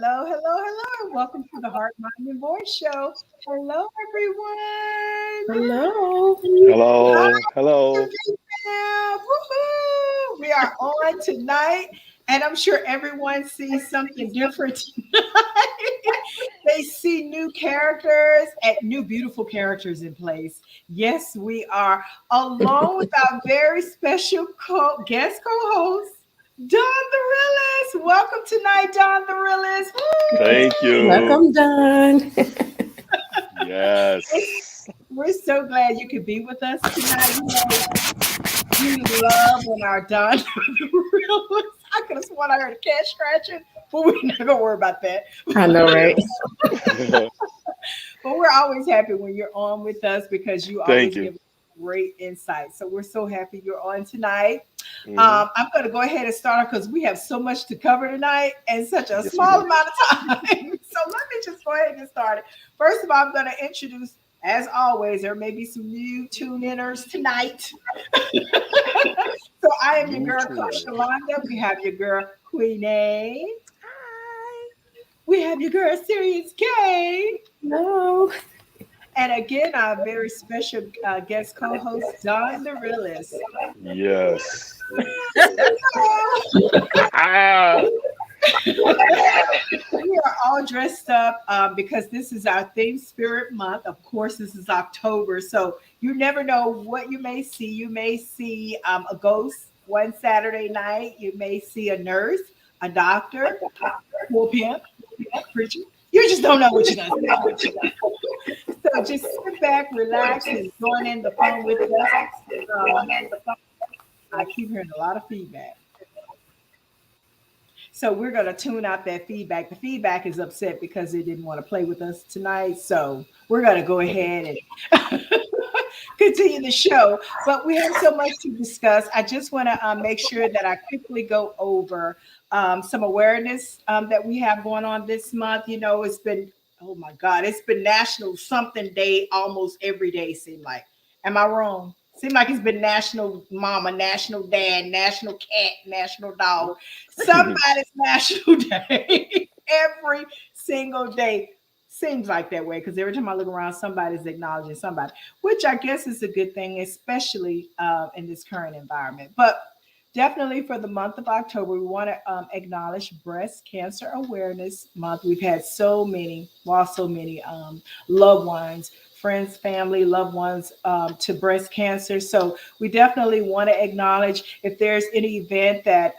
Hello, hello, hello. Welcome to the Heart, Mind, and Voice Show. Hello, everyone. Hello. Hi, Hello, hello. Fam. Woohoo! We are on tonight, and I'm sure everyone sees something different tonight. They see new characters and new beautiful characters in place. Yes, we are, along with our very special guest co-host, Don the Realist. Welcome tonight, Don the Realist. Thank you. Welcome, Don. Yes. We're so glad you could be with us tonight. We love when our Don the Realist. I could have sworn I heard a cat scratching, but we're not gonna worry about that. I know, right? But we're always happy when you're on with us because you Thank always you. give great insight. So we're so happy you're on tonight. Hmm. I'm going to go ahead and start because we have so much to cover tonight and such a Yes, we small do. amount of time. So let me just go ahead and get started. First of all, I'm going to introduce, as always, there may be some new tune-inners tonight. So I am your You girl, too. Coach Shalonda. We have your girl, Queen A. Hi. We have your girl, Sirius K. No. And again, our very special guest co-host, Don the Realist. Yes. We are all dressed up because this is our theme spirit month. Of course, this is October, so you never know what you may see. You may see a ghost one Saturday night. You may see a nurse, a doctor, pool pimp, preacher. You just don't know what you're gonna see. So just sit back, relax, and join in the fun with us. Um, I keep hearing a lot of feedback. So we're going to tune out that feedback. The feedback is upset because they didn't want to play with us tonight. So we're going to go ahead and continue the show. But we have so much to discuss. I just want to make sure that I quickly go over some awareness that we have going on this month. You know, it's been, oh my God, it's been National Something Day almost every day, seem like. Am I wrong? Seem like it's been National Mama, National Dad, National Cat, National Dog. Somebody's National Day every single day. Seems like that way because every time I look around, somebody's acknowledging somebody, which I guess is a good thing, especially in this current environment. But definitely for the month of October, we want to acknowledge Breast Cancer Awareness Month. We've had so many loved ones, friends, family, loved ones to breast cancer. So we definitely want to acknowledge if there's any event that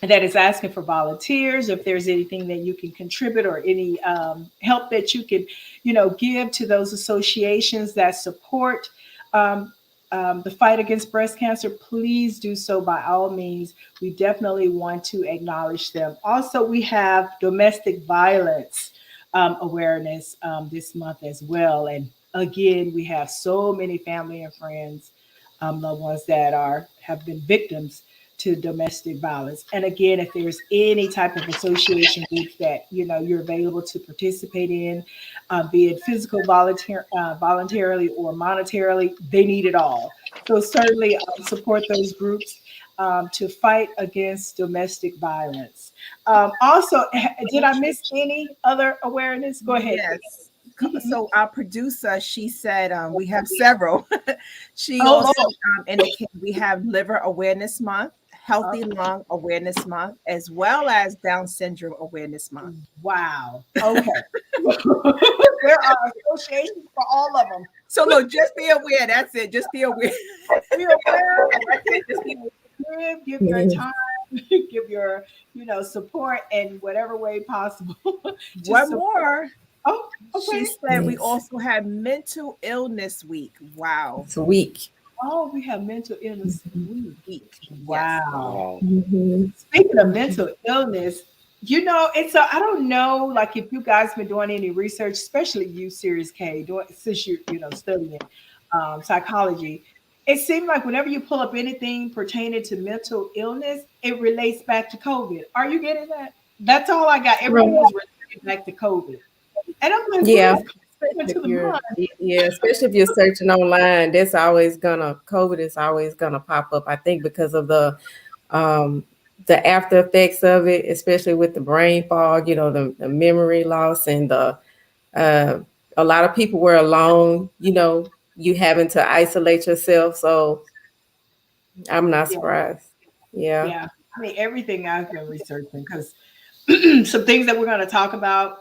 is asking for volunteers, if there's anything that you can contribute or any help that you can, give to those associations that support um, the fight against breast cancer, please do so by all means. We definitely want to acknowledge them. Also, we have domestic violence awareness this month as well. And again, we have so many family and friends, loved ones that have been victims to domestic violence. And again, if there's any type of association groups that you're available to participate in, be it physical, voluntarily, or monetarily, they need it all. So certainly support those groups to fight against domestic violence. Also, did I miss any other awareness? Go ahead. Yes. So our producer, she said we have several. She Oh, also indicated we have Liver Awareness Month, oh, Healthy Lung Awareness Month, as well as Down Syndrome Awareness Month. wow. Okay. There are associations for all of them. So look, just be aware. That's it. Just be aware. Be aware. That's it. Just give your Yes. time, give your support in whatever way possible. to One support. more. Oh, She okay. said we Yes. also have Mental Illness Week. Wow. It's a week. Oh, we have mental illness week. Week. Yes. Wow. Wow. Mhm. Speaking of mental illness, it's I don't know, like if you guys been doing any research, especially you, Series K, doing since you're studying psychology. It seemed like whenever you pull up anything pertaining to mental illness, it relates back to COVID. Are you getting that? That's all I got. Everything Right. was related back to COVID, and I'm like, what Yeah. is coming If to the you're mind? yeah, especially if you're searching online, that's always gonna COVID is always gonna pop up. I think because of the um the after effects of it, especially with the brain fog, the memory loss and uh, a lot of people were alone, you having to isolate yourself. So I'm not Yeah, surprised. Yeah. yeah. I mean, everything I've been researching because some things that we're going to talk about,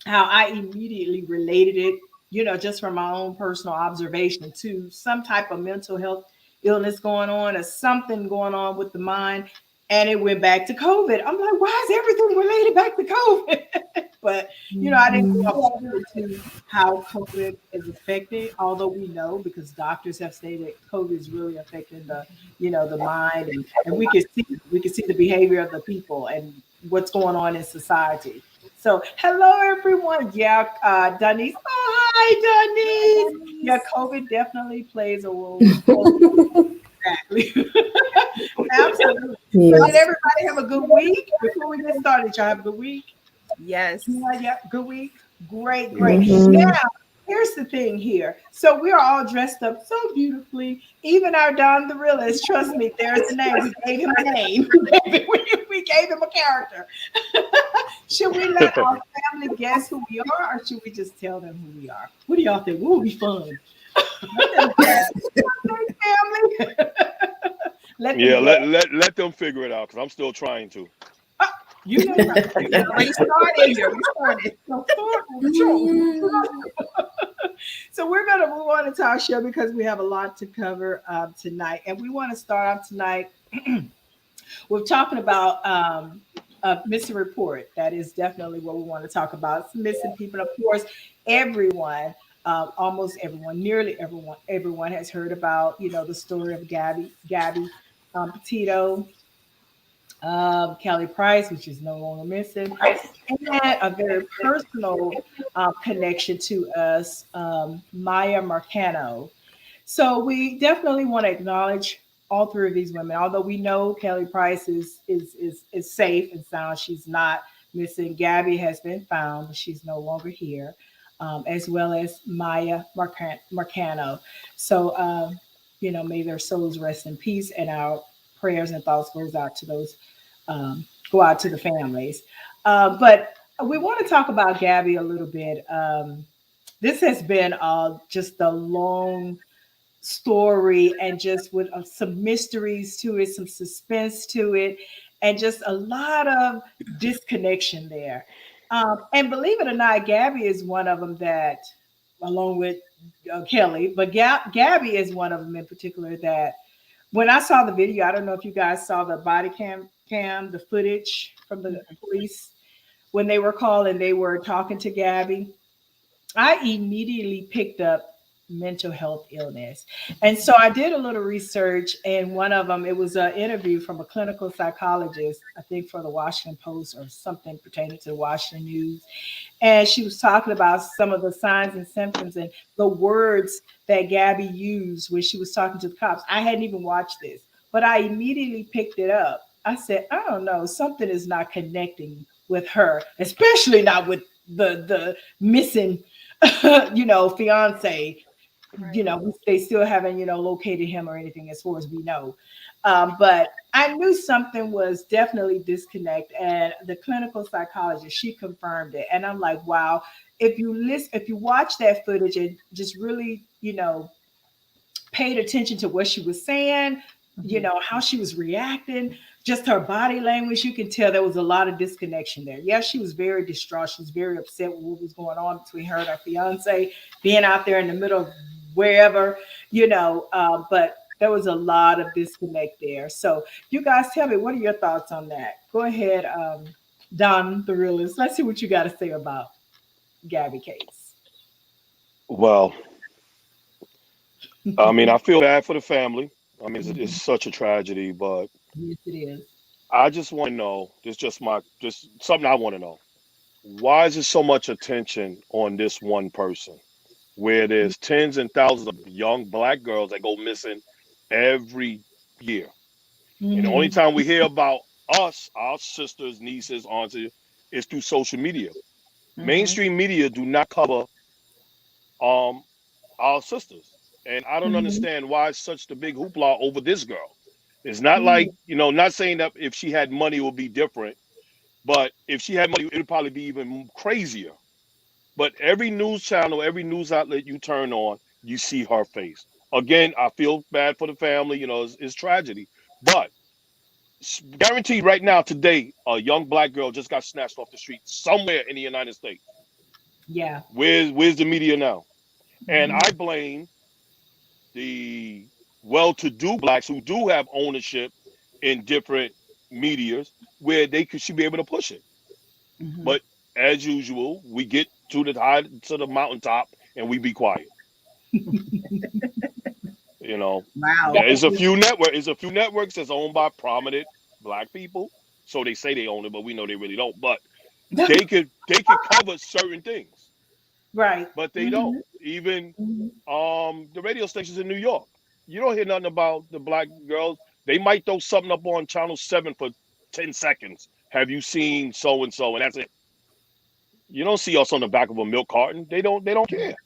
how I immediately related it, just from my own personal observation to some type of mental health illness going on or something going on with the mind. And it went back to COVID. I'm like, why is everything related back to COVID? But, I didn't go up into how COVID is affecting, although we know because doctors have stated COVID is really affecting the mind and we can see the behavior of the people and what's going on in society. So, hello everyone. Yeah, Denise. Oh, hi, Denise. Yeah, COVID definitely plays a role in health. Exactly. Absolutely. So, did Yes. everybody have a good week? Before we get started, y'all have a good week? Yes. Yeah, yeah, good week. Great, great. Now, Hmm. here's the thing here. So we are all dressed up so beautifully. Even our Don the Realist, trust me, there's a name. We gave him a name. We gave him a character. Should we let our family guess who we are, or should we just tell them who we are? What do y'all think? What would be fun? Family. Let them Yeah, guess. let them figure it out because I'm still trying to. Ah, you know something. We already started here. We started. So start with Joe. So we're going to move on into our show because we have a lot to cover tonight, and we want to start off tonight. We're talking about a missing report. That is definitely what we want to talk about. It's missing people, of course. Everyone, almost everyone, nearly everyone has heard about the story of Gabby Petito, Kelly Price, which is no longer missing, and a very personal connection to us, Maya Marcano. So we definitely want to acknowledge all three of these women. Although we know Kelly Price is safe and sound, she's not missing. Gabby has been found, but she's no longer here, as well as Maya Marcano. So may their souls rest in peace, and our prayers and thoughts go out to the families. But we want to talk about Gabby a little bit. This has been just a long story and just with some mysteries to it, some suspense to it, and just a lot of disconnection there. And believe it or not, Gabby is one of them that, along with Kelly, but Gabby is one of them in particular that when I saw the video, I don't know if you guys saw the body cam, the footage from the police when they were called and they were talking to Gabby. I immediately picked up mental health illness. And so I did a little research, and one of them, it was an interview from a clinical psychologist, I think for the Washington Post or something pertaining to the Washington News. And she was talking about some of the signs and symptoms and the words that Gabby used when she was talking to the cops. I hadn't even watched this, but I immediately picked it up. I said, I don't know, something is not connecting with her, especially not with the missing, fiance. Right. They still haven't, located him or anything as far as we know. But I knew something was definitely disconnect, and the clinical psychologist, she confirmed it. And I'm like, wow, if you watch that footage and just really, paid attention to what she was saying, Mhm. how she was reacting, just her body language, you can tell there was a lot of disconnection there. Yeah, she was very distraught. She was very upset with what was going on between her and her fiance, being out there in the middle of wherever, but there was a lot of disconnect there. So you guys tell me, what are your thoughts on that? Go ahead, Don, the realist. Let's see what you got to say about Gabby case. Well, I mean, I feel bad for the family. I mean, it's Mhm. such a tragedy, but Yes, it is. I just want to know. This just something I want to know. Why is there so much attention on this one person? Where there's tens and thousands of young black girls that go missing every year. And the only Mhm. time we hear about us, our sisters, nieces, aunts, is through social media. Mhm. Mainstream media do not cover our sisters. And I don't Mhm. understand why it's such the big hoopla over this girl. It's not Mm. like, not saying that if she had money it would be different, but if she had money, it would probably be even crazier. But every news channel, every news outlet you turn on, you see her face. Again, I feel bad for the family. It's tragedy. But guaranteed right now, today, a young black girl just got snatched off the street somewhere in the United States. Yeah. Where's the media now? And Mhm. I blame the well-to-do blacks who do have ownership in different medias where should be able to push it. Mhm. But as usual, we get to the mountaintop and we be quiet. You know, Wow. there's a few networks that's owned by prominent black people. So they say they own it, but we know they really don't. But they could cover certain things, Right. but they don't. Mhm. Even Mhm. the radio stations in New York, you don't hear nothing about the black girls. They might throw something up on Channel 7 for 10 seconds. Have you seen so and so? And that's it. You don't see us on the back of a milk carton. They don't care.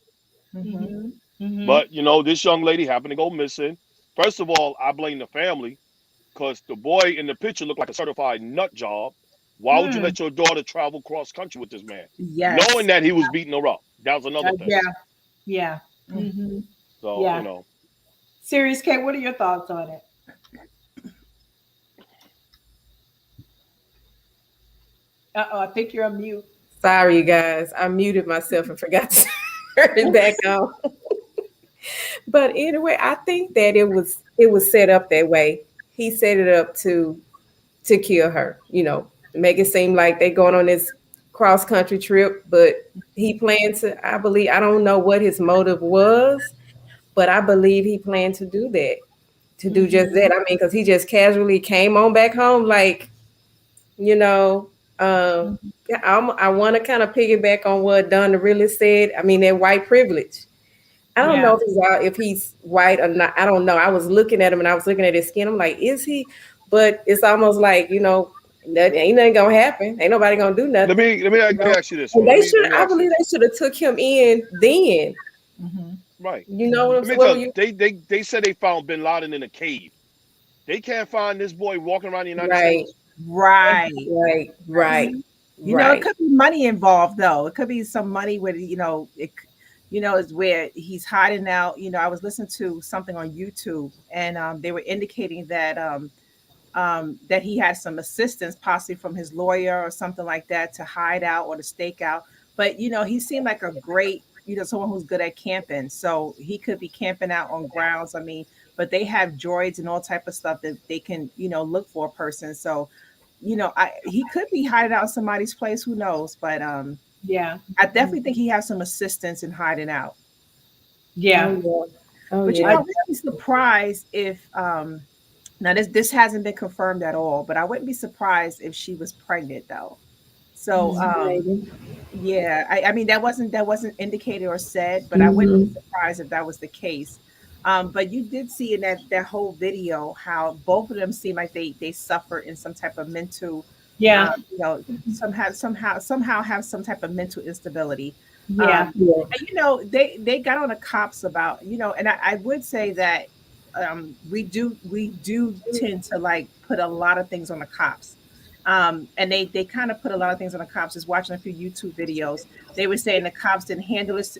Mhm. Mhm. Mhm. But this young lady happened to go missing. First of all, I blame the family because the boy in the picture looked like a certified nut job. Why would you Mm. let your daughter travel cross country with this man, knowing Yes. that he was beating her up? That was another thing. Yeah. Yeah. Mm. Mhm. So Yeah. Serious K, what are your thoughts on it? Uh-oh, I think you're on mute. Sorry, you guys. I muted myself and forgot to turn it back on. But anyway, I think that it was set up that way. He set it up to kill her, make it seem like they going on this cross country trip, but he planned to, I believe, I don't know what his motive was, but I believe he planned to do that, to do just Mhm. that. I mean, because he just casually came on back home, like, you know, yeah, I want to kind of piggyback on what Donna really said. I mean, that white privilege. I don't Yeah. know if he's white or not. I don't know. I was looking at him and I was looking at his skin. I'm like, is he? But it's almost like, that ain't nothing gonna happen. Ain't nobody gonna do let nothing. me let me, You let me know? ask you this And one. Let they me let should. me I ask believe this. they should have took him in then. Mhm. Right. You know what I'm Let me saying? What tell were you, you? they said they found Bin Laden in a cave. They can't find this boy walking around the United Right, States. Right. right, Yes. right, Mhm. It right. could be money involved though. It could be some money where is where he's hiding out. I was listening to something on YouTube, and they were indicating that he had some assistance, possibly from his lawyer or something like that, to hide out or to stake out. But he seemed like a great, someone who's good at camping. So he could be camping out on grounds. I mean, but they have droids and all type of stuff that they can, look for a person. So, he could be hiding out in somebody's place. Who knows? But Yeah. I definitely think he has some assistance in hiding out. Oh Yeah. yeah. Oh But yeah. I wouldn't be surprised if now this hasn't been confirmed at all, but I wouldn't be surprised if she was pregnant though. So Mhm. Maybe. yeah, I mean that wasn't indicated or said, but I wouldn't be Hmm. surprised if that was the case. But you did see in that whole video how both of them seem like they suffer in some type of mental, Yeah. somehow have some type of mental instability. Yeah. Yeah. And they got on the cops about, and I would say that we do tend to like put a lot of things on the cops. And they kind of put a lot of things on the cops. Just watching a few YouTube videos, they were saying the cops didn't handle this,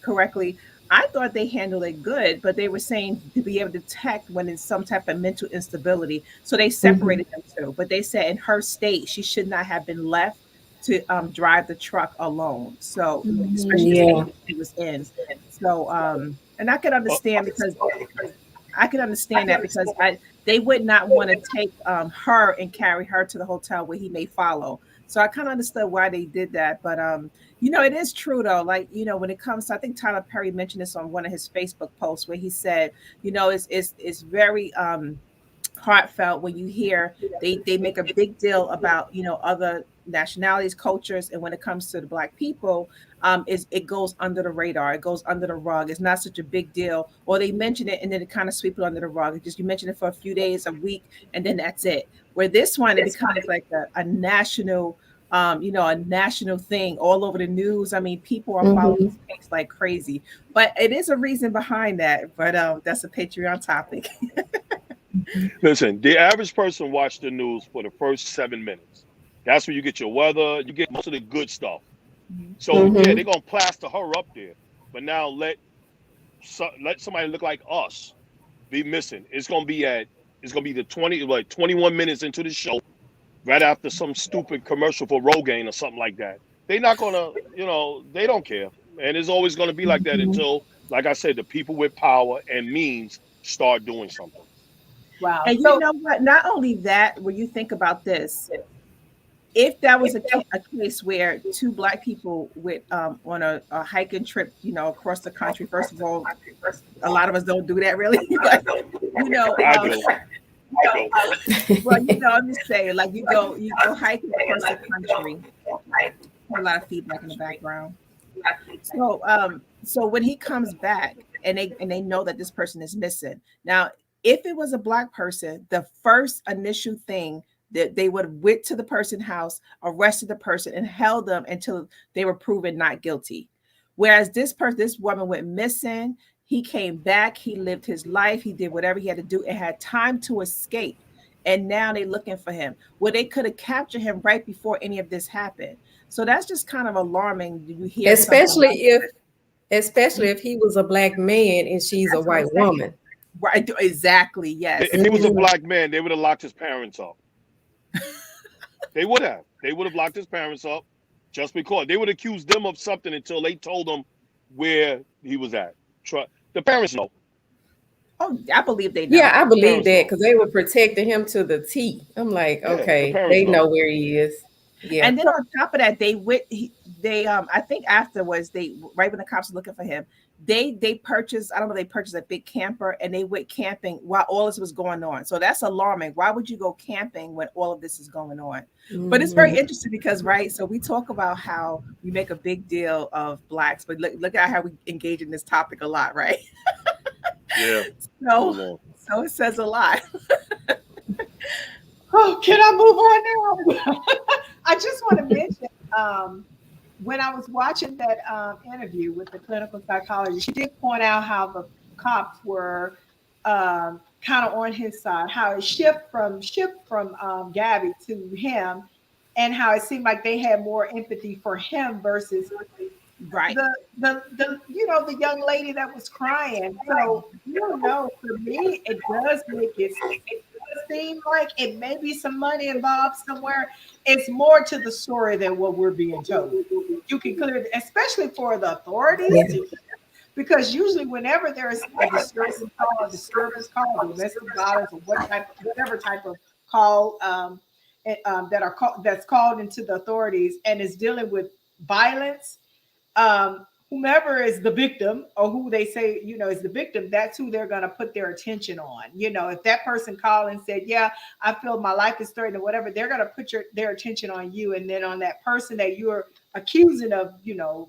correctly. I thought they handled it good, but they were saying to be able to detect when it's some type of mental instability. So they Hmm. separated them two. But they said in her state, she should not have been left to drive the truck alone. So especially the state Yeah. that she was in. So and I could Uh, understand because I could understand that because they would not want to take her and carry her to the hotel where he may follow. So I kind of understood why they did that. But it is true though. Like when it comes to, I think Tyler Perry mentioned this on one of his Facebook posts where he said, it's very heartfelt when you hear they make a big deal about other nationalities, cultures, and when it comes to the black people, is it goes under the radar, it goes under the rug, it's not such a big deal, or they mention it and then it kind of sweep it under the rug. It just, you mention it for a few days, a week, and then that's it. Where this one, it becomes like a national, a national thing all over the news. I mean, people are following Hmm. this case like crazy, but it is a reason behind that. But that's a Patreon topic. Listen, the average person watch the news for the first 7 minutes. That's where you get your weather, you get most of the good stuff. Mhm. So yeah, they're gonna plaster her up there. But now let somebody look like us be missing. It's gonna be the 21 minutes into the show, right after some stupid commercial for Rogaine or something like that. They're not gonna, they don't care. And it's always gonna be like that Mhm. until, like I said, the people with power and means start doing something. Wow. And you So know what? Not only that, when you think about this, if that was a case where two black people with on a hiking trip, across the country, first of all, a lot of us don't do that really, but you know, I um, do. well, I'm just saying, like you go hiking across the country. A lot of feedback in the background. So when he comes back and they know that this person is missing. Now, if it was a black person, the first initial thing that they would have went to the person's house, arrested the person, and held them until they were proven not guilty. Whereas this woman went missing. He came back. He lived his life. He did whatever he had to do and had time to escape. And now they're looking for him. Well, they could have captured him right before any of this happened. So that's just kind of alarming. You hear something especially like if especially if he was a black man and she's a that's what I'm white saying. woman. Right, exactly. Yes. If he was a Mhm. black man, they would have locked his parents up. They would have. They would have locked his parents up just because they would accuse them of something until they told them where he was at. The parents know. Oh, I believe they Yeah, know. I The believe parents that know. because they were protecting him to the T. I'm like, Yeah, the okay, parents they know. know where he is. Yeah. And then on top of that, they I think afterwards they right when the cops were looking for him, they purchased, I don't know, they purchased a big camper and they went camping while all this was going on. So that's alarming. Why would you go camping when all of this is going on? But it's very Mhm. interesting because, right, so we talk about how we make a big deal of blacks, but look at how we engage in this topic a lot, right? Yeah. So Move on. so it says a lot. oh, can I move on now? I just want to mention when I was watching that interview with the clinical psychologist, she did point out how the cops were kind of on his side, how it shift from Gabby to him, and how it seemed like they had more empathy for him versus Right. the young lady that was crying. So for me, it does make it seem like it may be some money involved somewhere. It's more to the story than what we're being told. You can clear, especially for the authorities Yeah. to, because usually whenever there's a disturbance call, domestic violence, or whatever type of call that's called into the authorities and is dealing with violence, whomever is the victim or who they say is the victim, that's who they're going to put their attention on. If that person called and said, yeah, I feel my life is threatened or whatever, they're going to put their attention on you, and then on that person that you're accusing of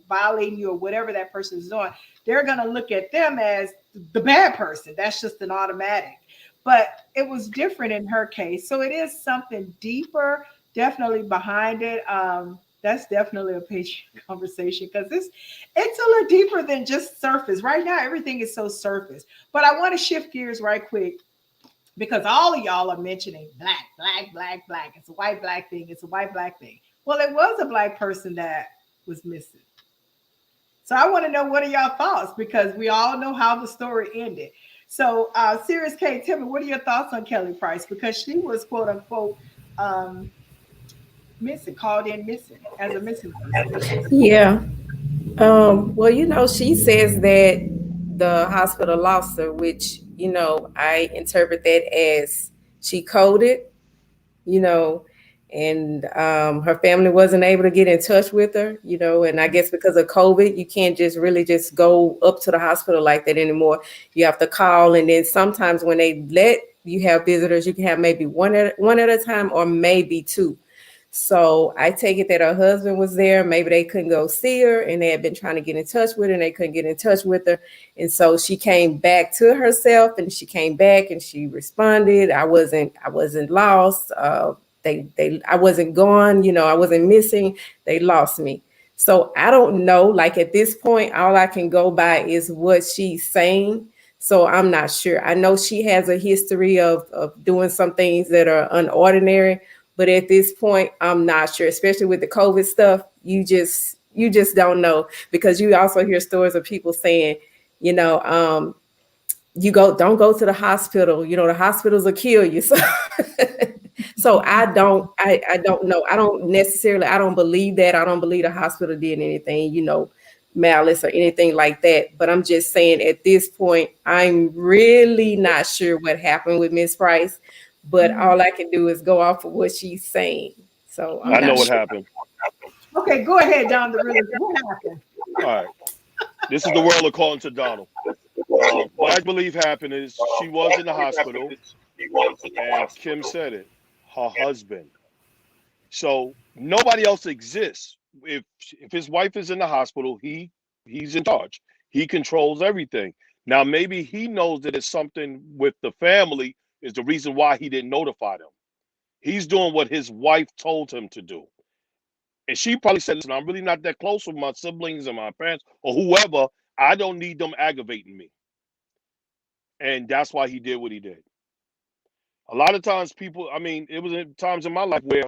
violating you or whatever that person is doing, they're going to look at them as the bad person. That's just an automatic. But it was different in her case, so it is something deeper definitely behind it. That's definitely a page conversation because it's a little deeper than just surface. Right now, everything is so surface. But I want to shift gears right quick because all of y'all are mentioning black, black, black, black. It's a white black thing. It's a white black thing. Well, it was a black person that was missing. So I want to know, what are y'all thoughts, because we all know how the story ended. So, Sirius K, tell me, what are your thoughts on Kelly Price? Because she was quote unquote um, missing, called in missing as a missing person. Yeah. Well, she says that the hospital lost her, which, I interpret that as she coded, you know, and her family wasn't able to get in touch with her, and I guess because of COVID, you can't just really just go up to the hospital like that anymore. You have to call, and then sometimes when they let you have visitors, you can have maybe one at a time or maybe two. So I take it that her husband was there. Maybe they couldn't go see her and they had been trying to get in touch with her and they couldn't get in touch with her. And so she came back to herself, and she came back and she responded. I wasn't lost. I wasn't gone. I wasn't missing. They lost me. So I don't know. Like at this point, all I can go by is what she's saying. So I'm not sure. I know she has a history of doing some things that are unordinary, but at this point, I'm not sure, especially with the COVID stuff. You just don't know, because you also hear stories of people saying, you know, don't go to the hospital. You know, the hospitals will kill you. So, so I don't know. I don't believe that. I don't believe the hospital did anything, malice or anything like that. But I'm just saying at this point, I'm really not sure what happened with Miss Price. But all I can do is go off of what she's saying. So I'm I know not what sure. happened. Okay, go ahead, Don the realist. What happened? All right. This is the world according to Donald. What I believe happened is she was in the hospital, and Kim said it. Her husband. So nobody else exists. If his wife is in the hospital, he's in charge. He controls everything. Now maybe he knows that it's something with the family is the reason why he didn't notify them. He's doing what his wife told him to do. And she probably said, listen, I'm really not that close with my siblings and my parents or whoever. I don't need them aggravating me. And that's why he did what he did. A lot of times people, I mean, it was times in my life where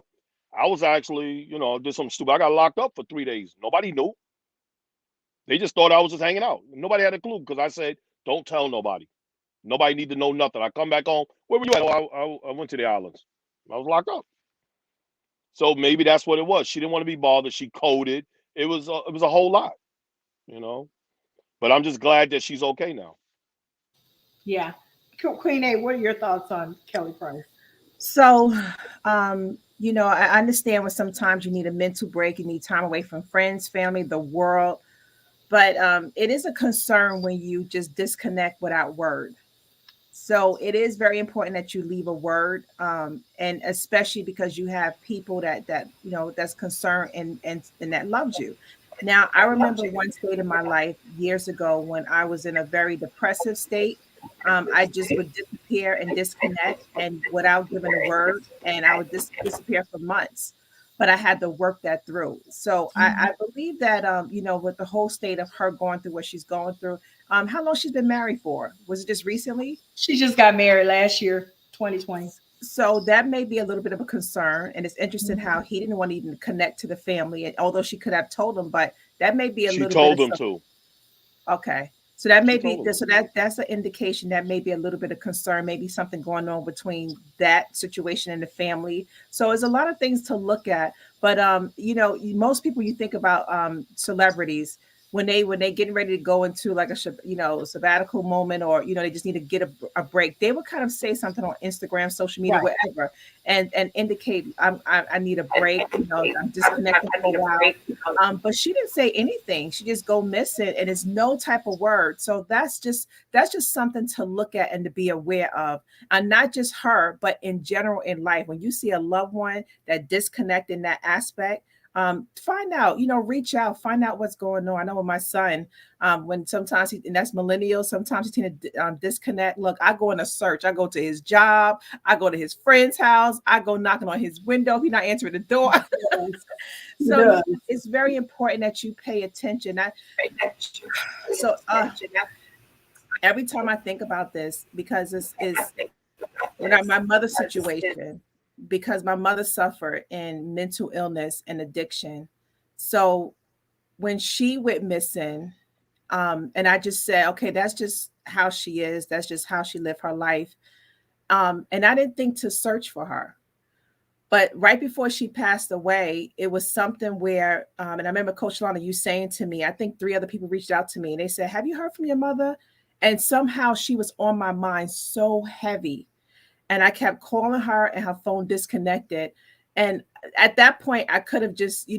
I was actually, did something stupid. I got locked up for 3 days. Nobody knew. They just thought I was just hanging out. Nobody had a clue because I said, don't tell nobody. Nobody need to know nothing. I come back home. Where were you at? Oh, I went to the islands. I was locked up. So maybe that's what it was. She didn't want to be bothered. She coded. It was a whole lot, you know. But I'm just glad that she's okay now. Yeah. Queen A, what are your thoughts on Kelly Price? So, I understand when sometimes you need a mental break, you need time away from friends, family, the world. But it is a concern when you just disconnect without word. So it is very important that you leave a word, and especially because you have people that's concerned and that loves you. Now, I remember one state in my life years ago when I was in a very depressive state. I just would disappear and disconnect, and without giving a word, and I would disappear for months. But I had to work that through. So I believe that, with the whole state of her going through what she's going through, how long she's been married for? Was it just recently? She just got married last year, 2020. So that may be a little bit of a concern. And it's interesting Mhm. how he didn't want to even connect to the family. And although she could have told him, but that may be a She little bit told of them something. to. Okay. So that may She be told them so to. that's an indication that may be a little bit of concern, maybe something going on between that situation and the family. So there's a lot of things to look at. But most people, you think about celebrities when they getting ready to go into like sabbatical moment, or they just need to get a break, they would kind of say something on Instagram, social media, Right. whatever, and indicate I need a break, I'm disconnected for a while. But she didn't say anything. She just go missing, and it's no type of word. So that's just something to look at and to be aware of, and not just her, but in general in life. When you see a loved one that disconnect in that aspect, find out, reach out, find out what's going on. I know with my son, when sometimes and that's millennial, sometimes he tend to disconnect. Look, I go in a search. I go to his job. I go to his friend's house. I go knocking on his window. If he's not answering the door. Yes, he So does. it's very important that you pay attention. So every time I think about this, because this is my mother's situation, because my mother suffered in mental illness and addiction. So when she went missing, and I just said, okay, that's just how she is. That's just how she lived her life. And I didn't think to search for her. But right before she passed away, it was something where, and I remember Coach Lana, you saying to me, I think three other people reached out to me and they said, have you heard from your mother? And somehow she was on my mind so heavy. And I kept calling her and her phone disconnected. And at that point, I could have just,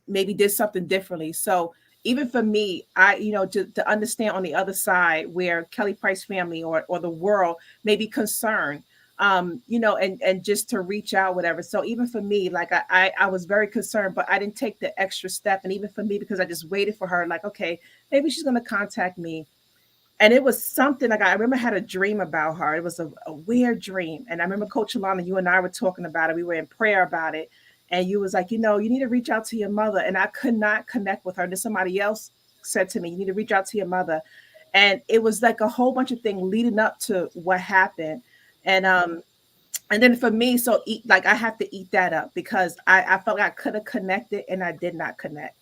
maybe did something differently. So even for me, to understand on the other side where Kelly Price family or the world may be concerned, and just to reach out, whatever. So even for me, like I was very concerned, but I didn't take the extra step. And even for me, because I just waited for her, like, okay, maybe she's going to contact me. And it was something like I remember I had a dream about her. It was a weird dream. And I remember Coach Alana, you and I were talking about it. We were in prayer about it. And you was like, you need to reach out to your mother. And I could not connect with her. And then somebody else said to me, you need to reach out to your mother. And it was like a whole bunch of things leading up to what happened. And then for me, so like I have to eat that up because I felt like I could have connected and I did not connect.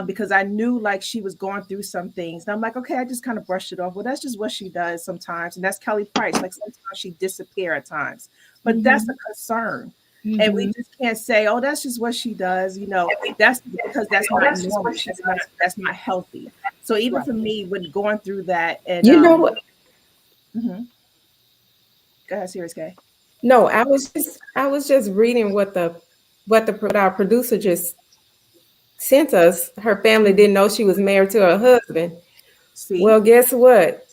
Because I knew like she was going through some things. And I'm like, okay, I just kind of brushed it off. Well, that's just what she does sometimes. And that's Kelly Price. Like sometimes she disappear at times. But that's a concern. And we just can't say, oh, that's just what she does. That's because that's not normal. That's not healthy. So even for me, when going through that, and You know what? go ahead, Serious K. No, I was just reading what our producer just sent us. Her family didn't know she was married to her husband. See, Well, guess what?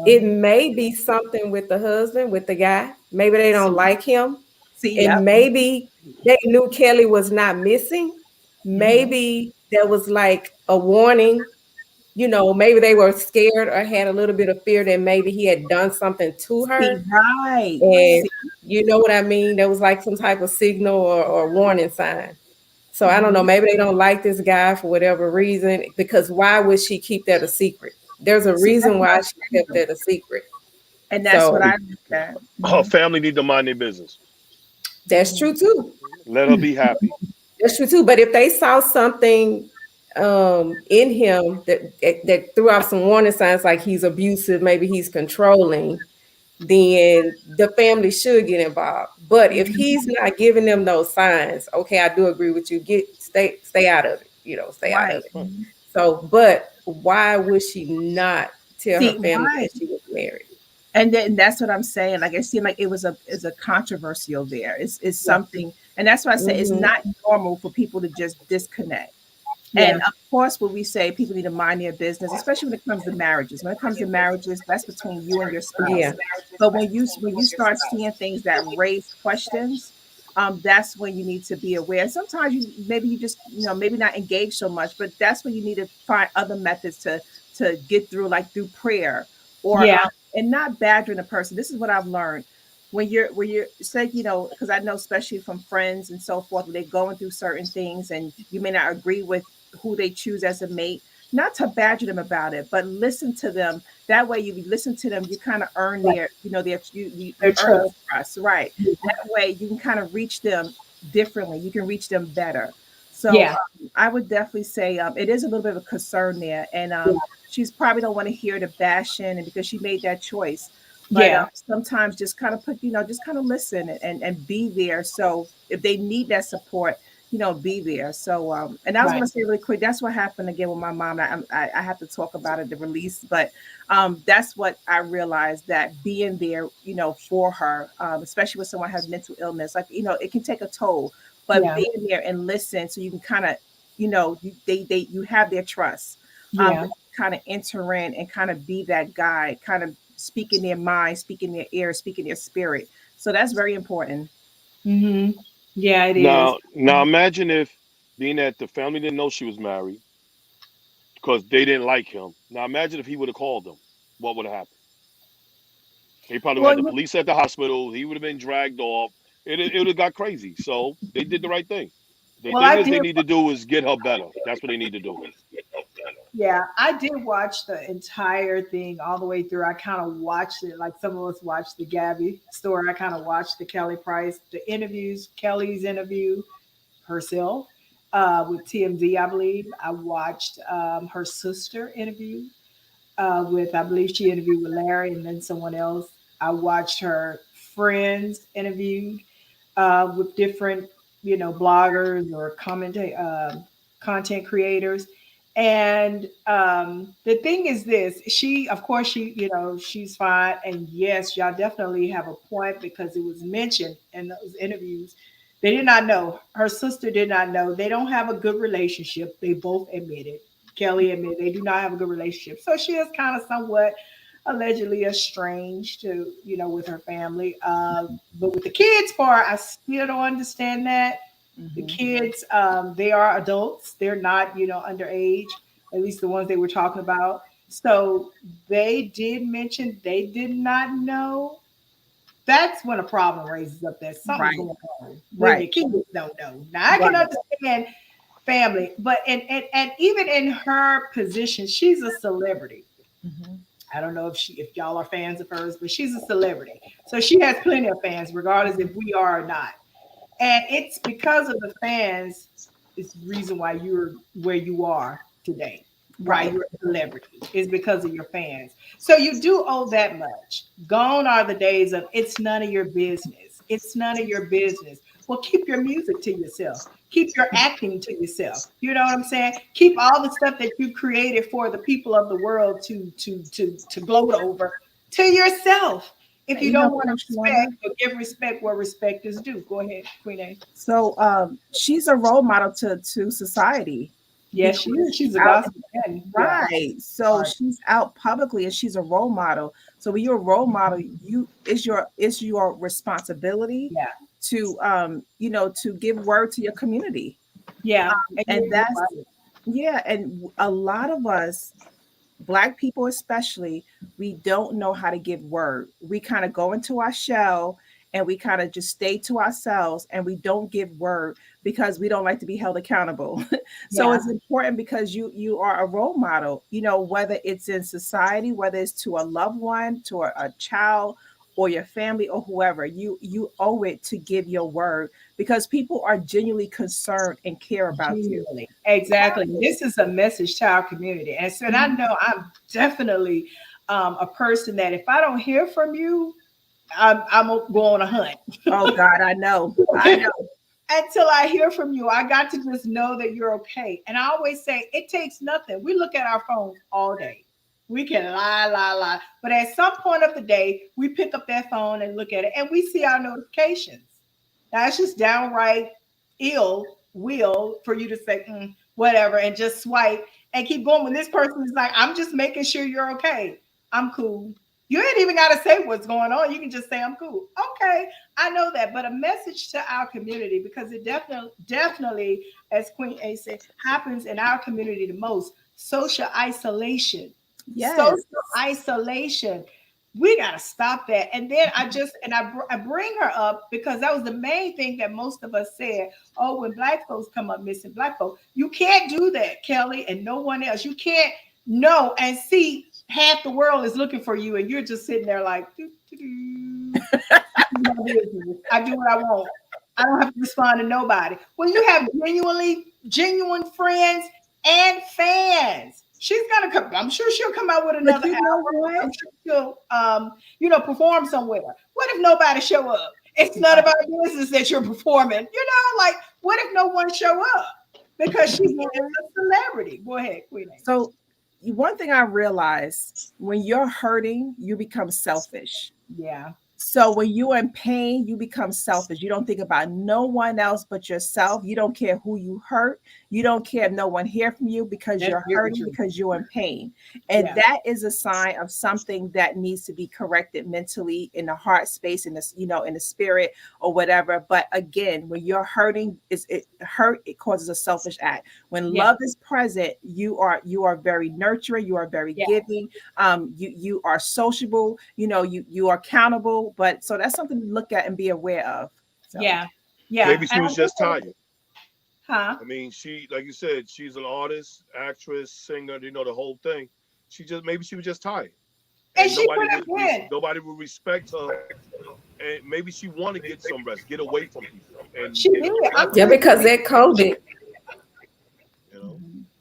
It may be something with the husband, with the guy. Maybe they don't like him. see, And yep. maybe they knew Kelly was not missing. Maybe there was like a warning. Maybe they were scared or had a little bit of fear that maybe he had done something to See, her. right. And See, you know what I mean? There was like some type of signal or warning sign. So I don't know. Maybe they don't like this guy for whatever reason. Because why would she keep that a secret? There's a see, reason that's what why I'm she kept saying. that a secret. And that's what So I look at. Her family need to mind their business. that's true too. Let her be happy. That's true too. But if they saw something in him that threw out some warning signs, like he's abusive, maybe he's controlling, then the family should get involved. But if he's not giving them those signs, okay, I do agree with you. Stay out of it. Stay out Right. of it. So, but why would she not tell her See, family right. that she was married? And then that's what I'm saying. Like it seemed like it was a controversial there. It's something, and that's why I say it's not normal for people to just disconnect. And of course, when we say people need to mind their business, especially when it comes to marriages. When it comes to marriages, that's between you and your spouse. Yeah. But when you start seeing things that raise questions, that's when you need to be aware. And sometimes you just maybe not engage so much, but that's when you need to find other methods to get through, like through prayer or and not badgering a person. This is what I've learned. When you're say, because I know especially from friends and so forth, when they're going through certain things and you may not agree with who they choose as a mate, not to badger them about it, but listen to them. That way you listen to them, you kind of earn their, you earn their trust, right? That way you can kind of reach them differently. You can reach them better. So I would definitely say it is a little bit of a concern there. And she's probably don't want to hear the bashing and because she made that choice. But sometimes just kind of just kind of listen and be there. So if they need that support, be there. So, and I was going to say really quick, that's what happened again with my mom. I have to talk about it, the release, but that's what I realized, that being there, for her, especially when someone has mental illness, like, it can take a toll, but being there and listen so you can kind of, you have their trust, kind of enter in and kind of be that guide, kind of speak in their mind, speak in their ear, speak in their spirit. So that's very important. Yeah, it is. Now imagine if, being that the family didn't know she was married because they didn't like him. Now imagine if he would have called them. What would have happened? They probably Well, had the police at the hospital. He would have been dragged off. It would have got crazy. So they did the right thing. The Well, thing I is, they did. need to do is get her better. That's what they need to do. Yeah, I did watch the entire thing all the way through. I kind of watched it like some of us watched the Gabby story. I kind of watched the Kelly Price, the interviews, Kelly's interview herself with TMZ, I believe. I watched her sister interview I believe she interviewed with Larry and then someone else. I watched her friends interviewed with different, bloggers or content creators. And the thing is this, of course, she's fine. And yes, y'all definitely have a point because it was mentioned in those interviews. They did not know. Her sister did not know. They don't have a good relationship. They both admitted. Kelly admitted they do not have a good relationship. So she is kind of somewhat allegedly estranged to, with her family. But with the kids part, I still don't understand that. The kids, they are adults. They're not, underage, at least the ones they were talking about. So they did mention they did not know. That's when a problem raises up that something's Right, going on when right, your kids don't know. Now I can right. understand family, but and even in her position, she's a celebrity. Mhm. I don't know if y'all are fans of hers, but she's a celebrity. So she has plenty of fans, regardless if we are or not. And it's because of the fans, it's the reason why you're where you are today. Why Right. you're a celebrity is because of your fans. So you do owe that much. Gone are the days of it's none of your business. It's none of your business. Well, keep your music to yourself. Keep your acting to yourself. You know what I'm saying? Keep all the stuff that you created for the people of the world to gloat over to yourself. If you You know, don't want to Coach respect, Lorna. or give respect where respect is due. Go ahead, Queen A. So she's a role model to society Yes, because she is. She's a out gospel fan. Yeah. right. So Right. she's out publicly and she's a role model. So when you're a role model, your responsibility Yeah. to to give word to your community. Yeah. And And you're that's right. yeah, and a lot of us Black people especially, we don't know how to give word. We kind of go into our shell and we kind of just stay to ourselves and we don't give word because we don't like to be held accountable. So Yeah. it's important because you are a role model, whether it's in society, whether it's to a loved one, to a child or your family or whoever, you owe it to give your word because people are genuinely concerned and care about you. Genuinely. Exactly. This is a message to our community. And so and I know I'm definitely a person that if I don't hear from you, I'm gonna go on a hunt. Oh God, I know. I know. Until I hear from you, I got to just know that you're okay. And I always say it takes nothing. We look at our phones all day. We can lie, lie, lie. But at some point of the day, we pick up that phone and look at it and we see our notifications. Now it's just downright ill will for you to say whatever and just swipe and keep going. When this person is like, I'm just making sure you're okay. I'm cool. You ain't even got to say what's going on. You can just say I'm cool. Okay, I know that. But a message to our community because it definitely, as Queen A said, happens in our community the most. Social isolation. Yes. Social isolation. We got to stop that. And then I bring her up because that was the main thing that most of us said. Oh, when Black folks come up missing, Black folks, you can't do that, Kelly, and no one else. You can't know and see half the world is looking for you, and you're just sitting there like, doo, doo, doo. I do what I want. I don't have to respond to nobody. When you have genuine friends and fans, she's gonna come. I'm sure she'll come out with But another you know album. what? I'm sure she'll, perform somewhere. What if nobody show up? It's none of our business that you're performing. Like, what if no one show up? Because she is a celebrity. Go ahead, Queen. So one thing I realized when you're hurting, you become selfish. Yeah. So when you're in pain, you become selfish. You don't think about no one else but yourself. You don't care who you hurt. You don't care if no one hear from you because you're hurting, because you're in pain. And that is a sign of something that needs to be corrected mentally in the heart space, in this, in the spirit or whatever. But again, when you're hurting, it causes a selfish act. When love is present, you are very nurturing, you are very giving, you are sociable, you are accountable. But so that's something to look at and be aware of. So. Yeah. Maybe she was just tired. Huh? I mean, she, like you said, she's an artist, actress, singer, the whole thing. Maybe she was just tired. And she nobody would respect her. And maybe she want to get some rest, get away from people. And she did. Because that COVID.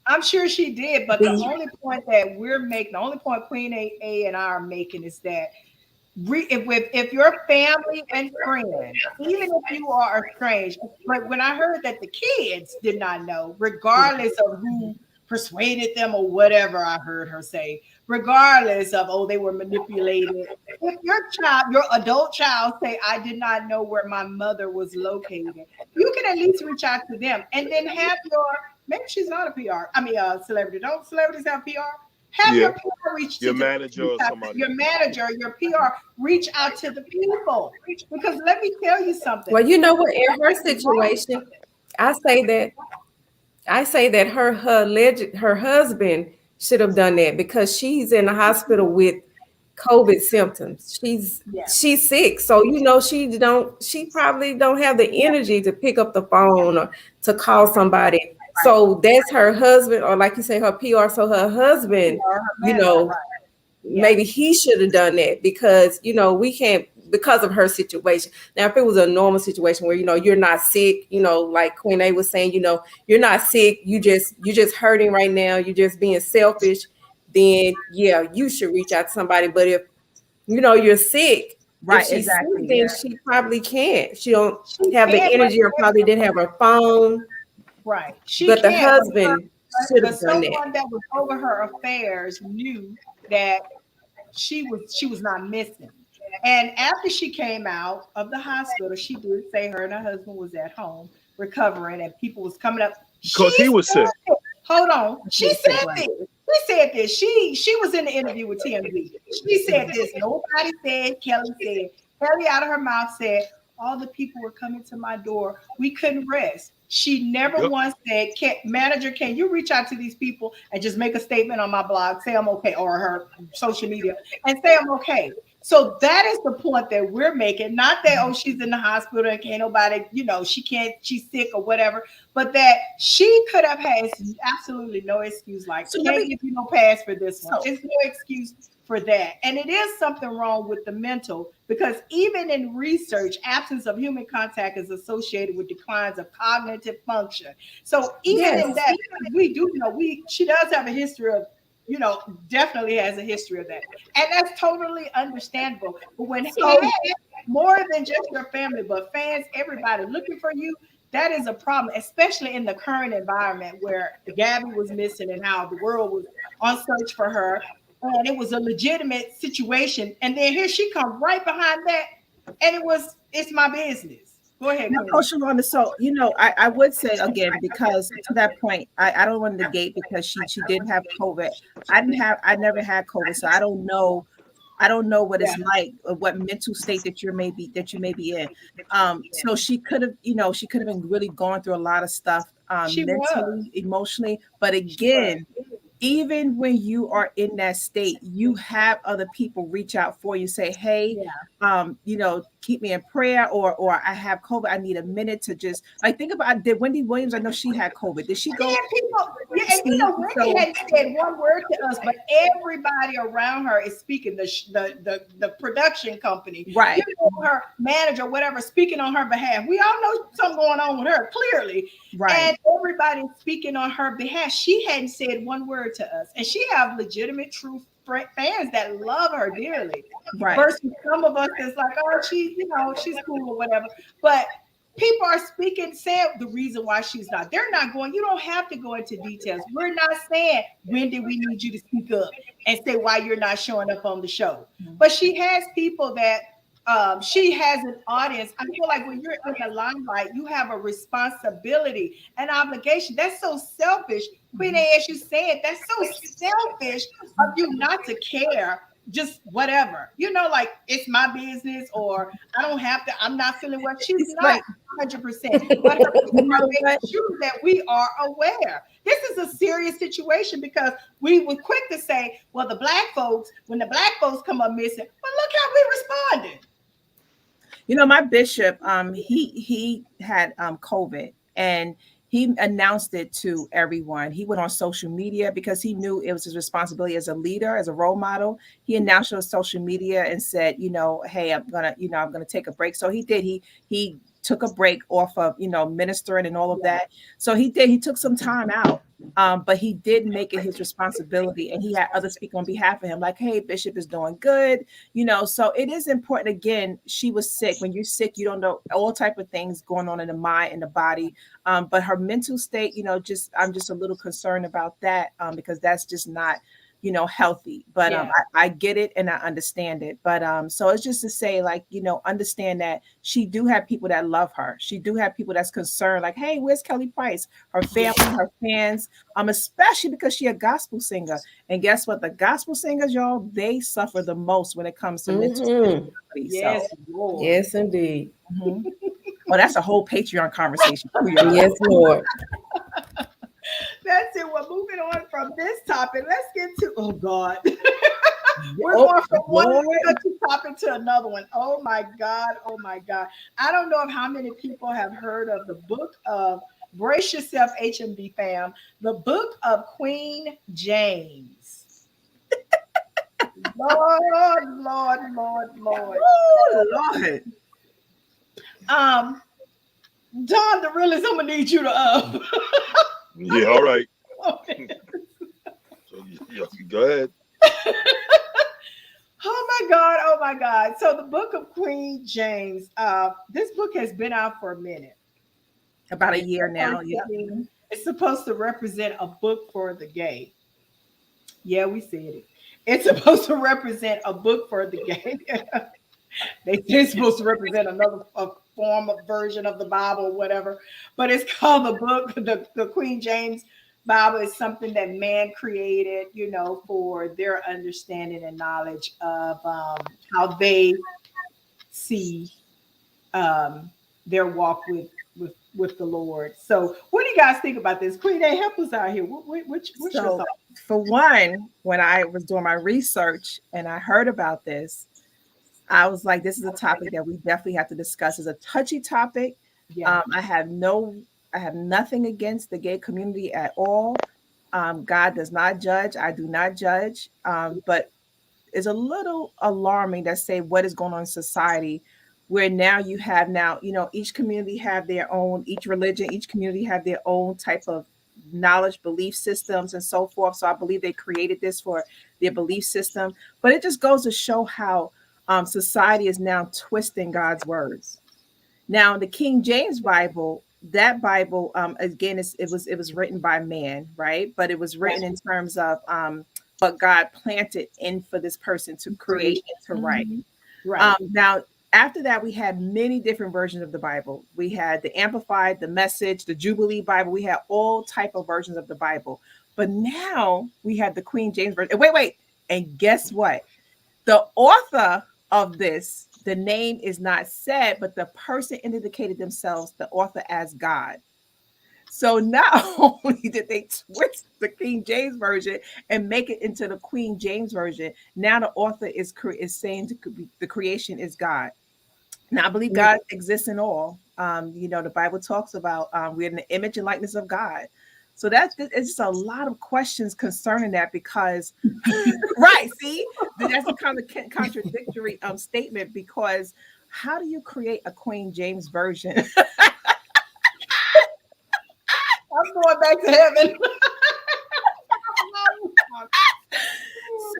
I'm sure she did, but the only point that we're making, the only point Queen A and I are making is that if your family and friends, even if you are estranged, but when I heard that the kids did not know, regardless of who persuaded them or whatever I heard her say, regardless of, they were manipulated. If your adult child say, I did not know where my mother was located, you can at least reach out to them and then have maybe she's not a PR. Celebrity. Don't celebrities have PR? Have your PR reach your manager or somebody. Your manager, your PR, reach out to the people. Because let me tell you something. Well, you know what? In her situation, I say that her husband should have done that because she's in the hospital with COVID symptoms. She's sick, so she probably don't have the energy to pick up the phone or to call somebody. So that's her husband, or like you say, her PR. So her husband, maybe he should have done that, because we can't, because of her situation. Now, if it was a normal situation where you're not sick, like Queen A was saying, you're not sick, you're just hurting right now, you're just being selfish, then yeah, you should reach out to somebody. But if you're sick, if Right, she's sick, exactly. then she probably can't. She don't She have the can, energy, or probably didn't have her phone. right. She But the can, husband should but have done that. someone that was over her affairs knew that she was not missing. And after she came out of the hospital, she did say her and her husband was at home recovering, and people was coming up. Because he was sick. Hold on. She was said sick, right. this. She said this. She was in the interview with TMZ. She said this. Nobody said. Kelly said. Kelly out of her mouth said, all the people were coming to my door. We couldn't rest. She never once said, manager, can you reach out to these people and just make a statement on my blog, say I'm okay, or her social media, and say I'm okay. So that is the point that we're making. Not that, oh, she's in the hospital and can't nobody, she can't, she's sick or whatever, but that she could have had absolutely no excuse. Like, So can't give you no pass for this one. There's no excuse for that. And it is something wrong with the mental, because even in research, absence of human contact is associated with declines of cognitive function. So even in that, we do know she does have a history of, definitely has a history of that. And that's totally understandable. But when more than just your family, but fans, everybody looking for you, that is a problem, especially in the current environment where Gabby was missing and how the world was on search for her. And it was a legitimate situation. And then here she comes right behind that. And it's my business. Go ahead. Now, Coach Shalonda, so I would say again, because to that point, I don't want to negate, because she did have COVID. I never had COVID, so I don't know what it's like, or what mental state that you may be in. So she could have been really going through a lot of stuff, mentally, emotionally. But again, even when you are in that state, you have other people reach out for you, say, hey, keep me in prayer, or I have COVID. I need a minute to just think about, did Wendy Williams, I know she had COVID. Did she go? And Wendy hadn't said one word to us, but everybody around her is speaking. The production company, right? Her manager, whatever, speaking on her behalf. We all know something going on with her, clearly, right? And everybody's speaking on her behalf. She hadn't said one word to us, and she have legitimate, true fans that love her dearly. Right. Versus some of us that's like, oh, she's cool or whatever. But people are speaking, saying the reason why she's not. They're not going. You don't have to go into details. We're not saying, when did we need you to speak up and say why you're not showing up on the show. But she has people that she has an audience. I feel like when you're in the limelight, you have a responsibility and obligation. That's so selfish. Queen A, as you said, that's so selfish of you not to care. Just whatever, like it's my business, or I don't have to. I'm not feeling well. She's not 100%, but her making sure that we are aware. This is a serious situation, because we were quick to say, well, when the black folks come up missing, but look how we responded. My bishop, he had COVID, and he announced it to everyone. He went on social media because he knew it was his responsibility as a leader, as a role model. He announced it on social media and said, hey, I'm gonna take a break. So he did. He took a break off of ministering and all of that. So he did. He took some time out, but he did make it his responsibility, and he had others speak on behalf of him, like, hey, Bishop is doing good. So it is important. Again, she was sick. When you're sick, you don't know all type of things going on in the mind and the body. But her mental state, I'm just a little concerned about that, because that's just not healthy. But I get it and I understand it. But so it's just to say, understand that she do have people that love her. She do have people that's concerned, like, hey, where's Kelly Price? Her family, her fans, especially because she a gospel singer. And guess what? The gospel singers, y'all, they suffer the most when it comes to mental stability. Yes, so, Lord. Yes, indeed. Well, that's a whole Patreon conversation. Yes, Lord. That's it. We're moving on from this topic. Let's get to, oh God. We're going from one topic to another one. Oh my God. Oh my God. I don't know how many people have heard of the book of, brace yourself, HMB fam, the book of Queen James. Lord. Oh Lord. Don the realist, I'm gonna need you to Yeah, all right. okay. So go ahead. Oh my God. So the book of Queen James, this book has been out for a minute. About a It's year now. supposed to Yep. be, it's supposed to represent a book for the gay. Yeah, we said it. It's supposed to represent a book for the gay. It's supposed to represent another a form of version of the Bible or whatever. But it's called the book, the Queen James Bible is something that man created, for their understanding and knowledge of how they see um, their walk with the Lord. So, what do you guys think about this? Queen A, help us out here. What's your So thought? for one, when I was doing my research and I heard about this, I was like, this is a topic that we definitely have to discuss. It's a touchy topic. Yeah. I have nothing against the gay community at all. God does not judge. I do not judge. But it's a little alarming that say what is going on in society, where now you have each community have their own, each religion, each community have their own type of knowledge, belief systems, and so forth. So I believe they created this for their belief system. But it just goes to show how society is now twisting God's words. Now, the King James Bible, that Bible, again, it was written by man, right? But it was written in terms of what God planted in for this person to create and to write. Mhm. Right. Now, after that, we had many different versions of the Bible. We had the Amplified, the Message, the Jubilee Bible. We had all type of versions of the Bible. But now we have the Queen James version. Wait. And guess what? The author of this, the name is not said, but the person indicated themselves, the author, as God. So not only did they twist the King James version and make it into the Queen James version, now the author is saying the creation is God. Now I believe God exists in all. The Bible talks about we're in the image and likeness of God. So it's just a lot of questions concerning that because, right? See, that's a kind of contradictory statement because how do you create a Queen James version? I'm going back to heaven.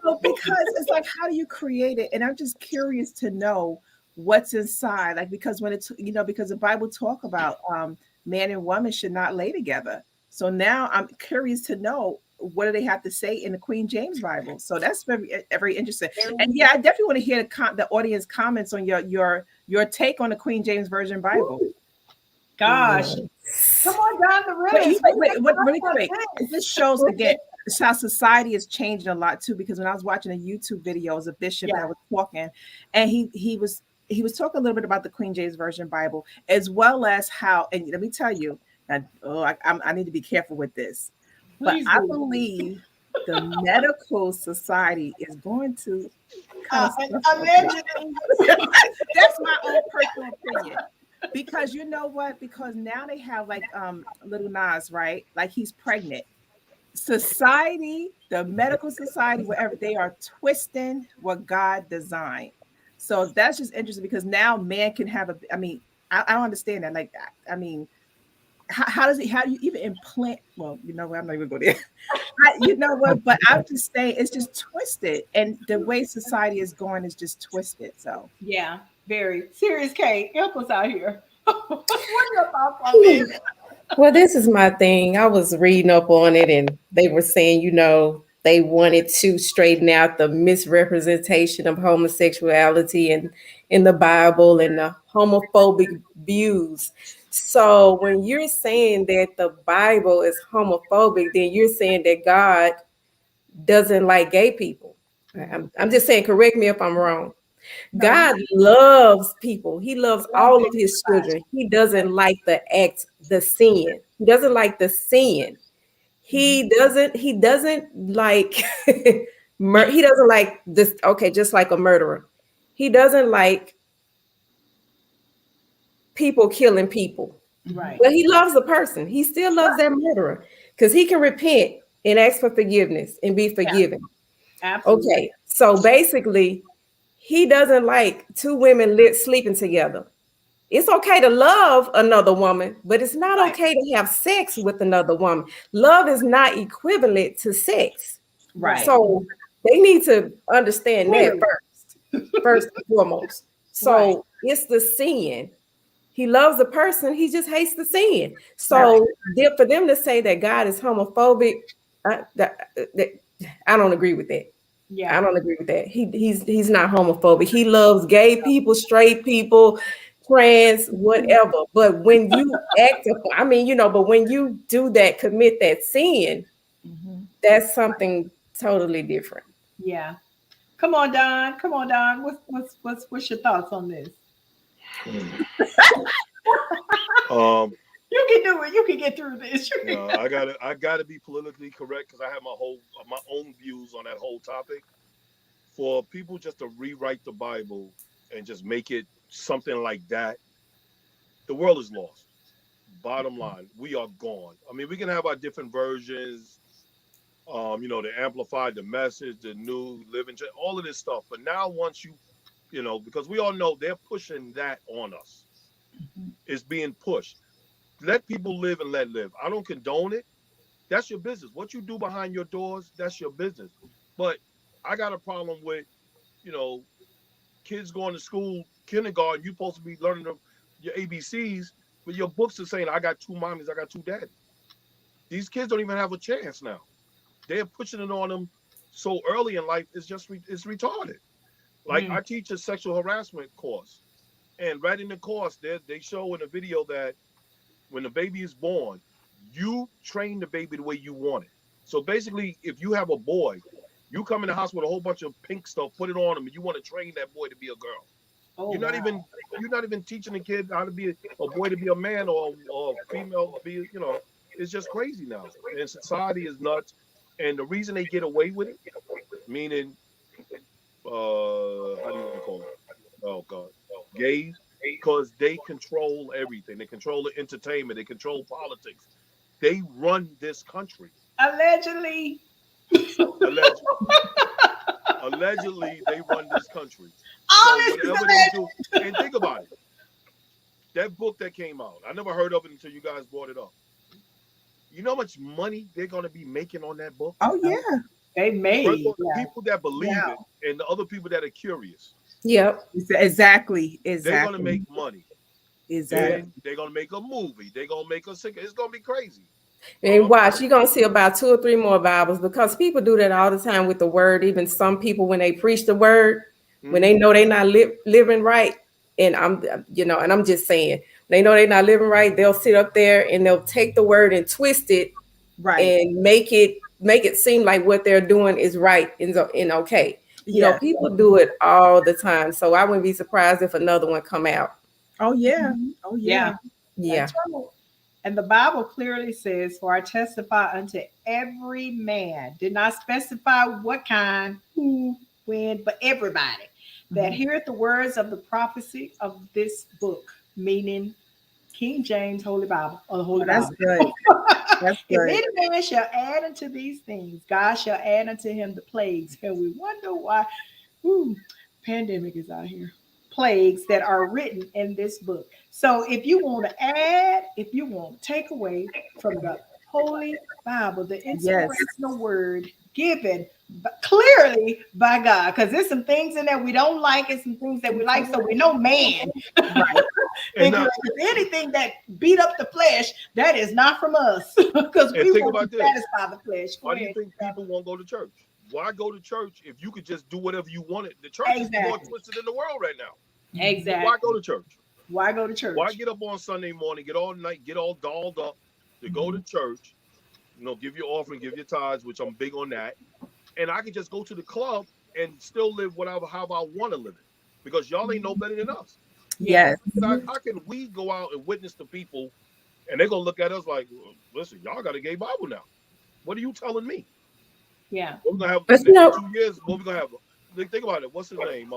So because it's like, how do you create it? And I'm just curious to know what's inside. Like, because when it's, because the Bible talk about man and woman should not lay together. So now I'm curious to know what do they have to say in the Queen James Bible. So that's very interesting. And yeah, I definitely want to hear the audience comments on your take on the Queen James Version Bible. Gosh. Come on down the realist. Really quick. It just shows again how society is changing a lot too. Because when I was watching a YouTube video, it was a bishop that was talking, and he was talking a little bit about the Queen James Version Bible, as well as how. And let me tell you, I need to be careful with this, but I believe the medical society is going to kind of allegedly. That's my own personal opinion. Because you know what? Because now they have like little Nas, right? Like he's pregnant. Society, the medical society, wherever they are twisting what God designed. So that's just interesting because now man can have I don't understand that. Like, I mean, how do you even implant? Well, you know what? I'm not even going there. You know what? But I'm just saying it's just twisted. And the way society is going is just twisted. So yeah, very serious. Kate, help us out here. What are your thoughts on this? Well, this is my thing. I was reading up on it and they were saying, they wanted to straighten out the misrepresentation of homosexuality in the Bible and the homophobic views. So when you're saying that the Bible is homophobic, then you're saying that God doesn't like gay people. I'm just saying, correct me if I'm wrong. God loves people. He loves all of his children. He doesn't like the act, the sin. He doesn't like the sin. He doesn't like he doesn't like this. Okay, just like a murderer. He doesn't like people killing people. Right. But he loves the person. He still loves that murderer because he can repent and ask for forgiveness and be forgiven. Absolutely. Okay, so basically, he doesn't like two women sleeping together. It's okay to love another woman, but it's not Right. okay to have sex with another woman. Love is not equivalent to sex. Right. So they need to understand that Clearly. first and foremost. Right. So it's the sin. He loves the person, he just hates the sin. Right. So for them to say that God is homophobic, I don't agree with that. I Yeah. don't agree with that. He's not homophobic. He loves gay people, straight people, trans, whatever. But when you I mean, but when you do that, commit that sin, Mhm. that's something totally different. Yeah. Come on, Don. Come on, Don. What's your thoughts on this? Um, You can do it. You can get through this. You can. I gotta be politically correct because I have my own views on that whole topic. For people just to rewrite the Bible and just make it something like that, the world is lost. Bottom line, we are gone. I mean, we can have our different versions, the amplified, the message, the new living, all of this stuff. But now, once because we all know they're pushing that on us, it's being pushed. Let people live and let live. I don't condone it. That's your business. What you do behind your doors, that's your business. But I got a problem with, you know, kids going to school, kindergarten, you're supposed to be learning your ABCs, but your books are saying, I got two mommies, I got two daddies. These kids don't even have a chance now. They're pushing it on them so early in life, it's retarded. Like Mm. I teach a sexual harassment course, and right in the course, they show in a video that when the baby is born, you train the baby the way you want it. So basically, if you have a boy, you come in the house with a whole bunch of pink stuff, put it on him, and you want to train that boy to be a girl. Oh You're not wow. even you're not even teaching the kid how to be a boy to be a man or a female to be. It's just crazy now, and society is nuts. And the reason they get away with it, meaning how do you want to call it? Oh God, gays, because they control everything. They control the entertainment. They control politics. They run this country. Allegedly. Allegedly, allegedly, they run this country. All So this is whatever they do, and think about it. That book that came out, I never heard of it until you guys brought it up. You know how much money they're going to be making on that book? Oh alleged. yeah. They First of made. all, the Yeah. people that believe Yeah. it and the other people that are curious, Yep. Exactly. they're going to Exactly. make money. Yeah. Exactly. Then they're going to make a movie. They're going to make a single. It's going to be crazy. And watch, you're gonna see about 2 or 3 more Bibles because people do that all the time with the word. Even some people, when they preach the word, when they Mhm. know they're not living right, and I'm just saying, they know they're not living right, they'll sit up there and they'll take the word and twist it Right. and make it seem like what they're doing is right and okay. Yeah. People do it all the time, so I wouldn't be surprised if another one come out. Oh yeah. Mhm. Oh Yeah. yeah. Yeah. That's right. And the Bible clearly says, "For I testify unto every man," did not specify what kind, who, when, but everybody, that Mhm. heareth the words of the prophecy of this book, meaning King James Holy Bible or the Oh, Holy that's Bible. good. That's If good. any man shall add unto these things, God shall add unto him the plagues. And we wonder why. Ooh, pandemic is out here. Plagues that are written in this book. So if you want to add, if you want to take away from the Holy Bible, the Yes. inspirational word given clearly by God, because there's some things in there we don't like and some things that we like. So we know man. Right. And And now, anything that beat up the flesh, that is not from us, because and we think want to about this. satisfy the flesh. Go Why do you ahead. think people won't go to church? Why go to church if you could just do whatever you wanted? The church is more Exactly. twisted in the world right now. Mhm. So why go Exactly. to church? Why go to Why church? get up on Sunday morning, get all night, get all dolled up to go to Mhm. church? Give your offering, give your tithes, which I'm big on that. And I could just go to the club and still live whatever how I want to live it. Because y'all ain't no better than us. Yeah. Yes. How can we go out and witness to people and they're gonna look at us like, well, listen, y'all got a gay Bible now. What are you telling me? Yeah. What we gonna have But in 2 years? What we gonna have? Think about it. What's his name?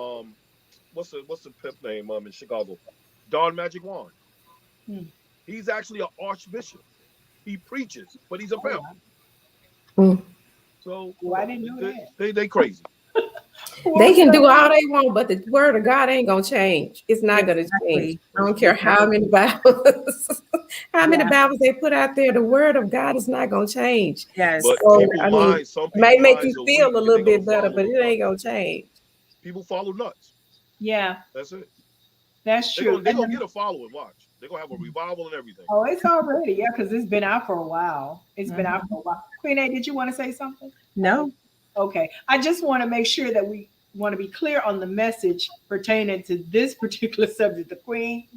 What's the pimp name? In Chicago, Don Magic Wand. Hmm. He's actually an archbishop. He preaches, but he's a Oh pimp. wow. mm, So Oh, I didn't know that. they crazy. They Well, can do so- all they want, but the word of God ain't gonna change. It's not gonna change. Exactly. I don't care how many Bibles, how many Yeah. Bibles they put out there. The word of God is not gonna change. Yes. But So I mean, some it may people make you minds are feel weak a and they little gonna bit better, follow but it ain't gonna nuts. change. People follow nuts. yeah, That's it. that's They're true. gonna they gonna get a following. Watch. They're gonna have a revival and everything. Oh, it's already, yeah, because it's been out for a while. It's been out Mhm. for a while. Queen A, did you want to say something? No. Okay. I just want to make sure that we want to be clear on the message pertaining to this particular subject, the Queen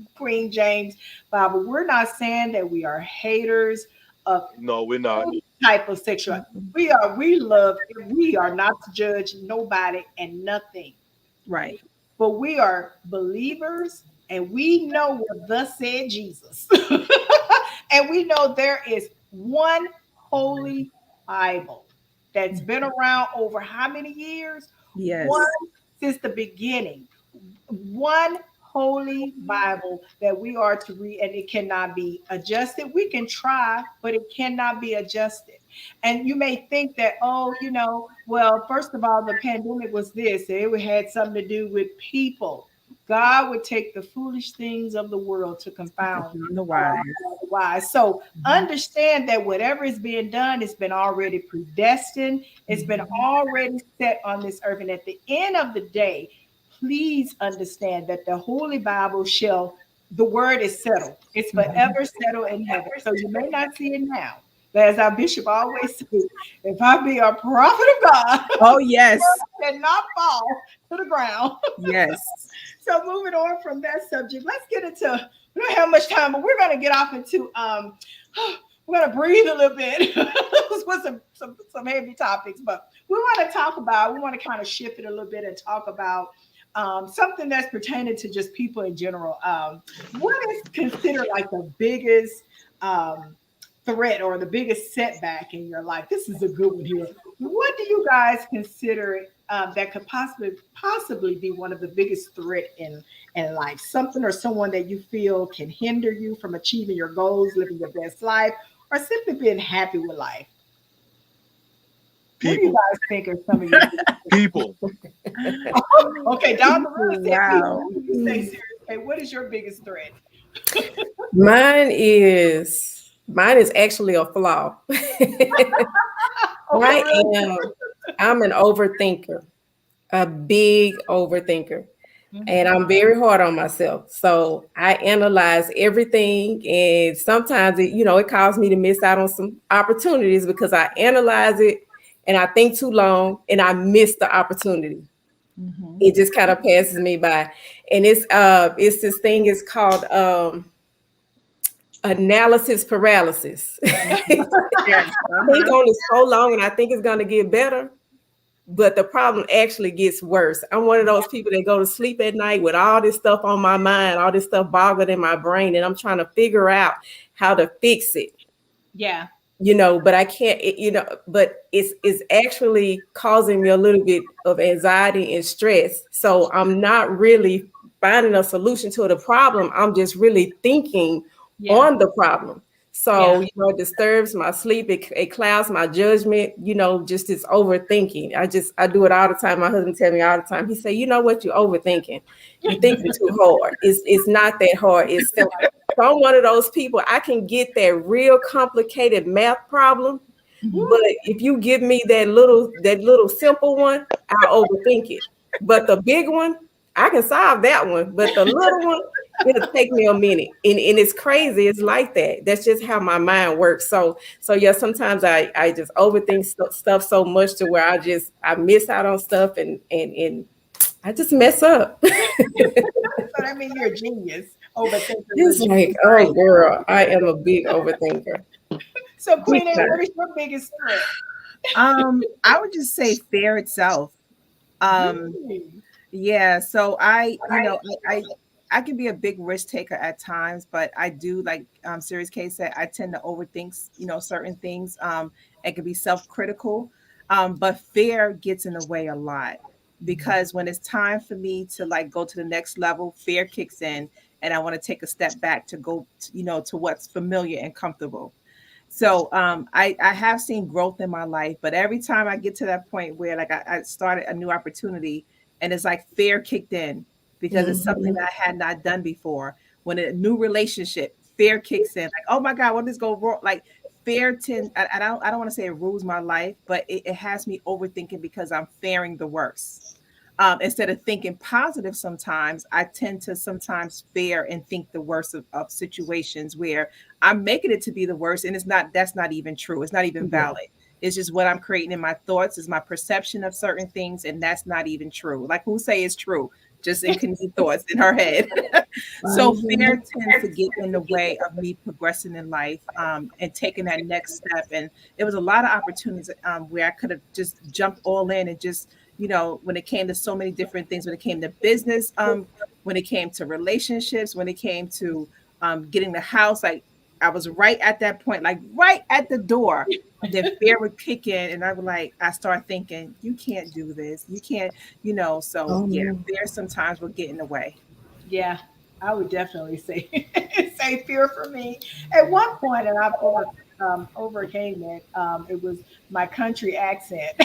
James Bible. We're not saying that we are haters of No, we're not. any type of sexual. We love, we are not to judge nobody and nothing. Right. But we are believers and we know what thus said Jesus. And we know there is one holy Bible that's been around over how many years? Yes. One since the beginning. One holy Bible that we are to read, and it cannot be adjusted. We can try, but it cannot be adjusted. And you may think that, oh, well, first of all, the pandemic was this, it had something to do with people. God would take the foolish things of the world to confound On the wise. the wise. So understand that whatever is being done has been already predestined. It's been already set on this earth. And at the end of the day, please understand that the Holy Bible the word is settled. It's forever settled in heaven. So you may not see it now. But as our bishop always says, if I be a prophet of God, Oh yes. cannot fall to the ground. Yes. So moving on from that subject, let's get into, we don't have much time, but we're going to get off into we're going to breathe a little bit with some heavy topics, but we want to kind of shift it a little bit and talk about something that's pertaining to just people in general. What is considered like the biggest threat or the biggest setback in your life? This is a good one here. What do you guys consider that could possibly be one of the biggest threat in life? Something or someone that you feel can hinder you from achieving your goals, living your best life, or simply being happy with life? What do you People. guys think are some of your People. okay, down the road, Wow. what do you say, serious? Okay, what is your biggest threat? Mine is actually a flaw. Okay, really? I'm an overthinker, a big overthinker. And Mhm. I'm very hard on myself. So I analyze everything. And sometimes it caused me to miss out on some opportunities because I analyze it and I think too long and I miss the opportunity. Mhm. It just kind of passes me by. And it's this thing is called analysis paralysis. I Yes. think on it so long and I think it's gonna get better, but the problem actually gets worse. I'm one of those people that go to sleep at night with all this stuff on my mind, all this stuff boggled in my brain, and I'm trying to figure out how to fix it. Yeah. But I can't, but it's actually causing me a little bit of anxiety and stress. So I'm not really finding a solution to the problem. I'm just really thinking Yeah. on the problem. So, Yeah. it disturbs my sleep. It clouds my judgment, just this overthinking. I do it all the time. My husband tell me all the time. He say, you know what, you're overthinking. You're thinking too hard. It's not that hard. It's simple. So I'm one of those people. I can get that real complicated math problem, but if you give me that little simple one, I'll overthink it. But the big one, I can solve that one. But the little one, it'll take me a minute. And it's crazy. It's like that. That's just how my mind works. So yeah, sometimes I just overthink stuff so much to where I miss out on stuff and I just mess up. So that means you're a genius. Overthinker. It's like, oh girl, I am a big overthinker. So Queen A, what is your biggest threat? I would just say fear itself. Um, Really? yeah, so I can be a big risk taker at times, but I do like Series K said, I tend to overthink, certain things. And can be self-critical. But fear gets in the way a lot because when it's time for me to like go to the next level, fear kicks in and I want to take a step back to go, to what's familiar and comfortable. So I have seen growth in my life, but every time I get to that point where like I started a new opportunity and it's like fear kicked in because it's something Mhm. that I had not done before. When a new relationship, fear kicks in, like, oh my God, what is going wrong? Like fear tend I don't want to say it rules my life, but it has me overthinking because I'm fearing the worst. Instead of thinking positive, sometimes I tend to sometimes fear and think the worst of situations where I'm making it to be the worst, and it's not. That's not even true. It's not even Yeah. valid. It's just what I'm creating in my thoughts, is my perception of certain things, and that's not even true. Like who say it's true? Just in Kani's thoughts in her head. So Mhm. fear tends to get in the way of me progressing in life, and taking that next step. And there was a lot of opportunities where I could have just jumped all in and just, when it came to so many different things, when it came to business, when it came to relationships, when it came to getting the house, like I was right at that point, like right at the door. Then fear would kick in, and I start thinking, you can't do this, you can't, so Oh yeah, no. fear sometimes will get in the way. Yeah, I would definitely say say fear for me. At one point, and I've overcame it. It was my country accent.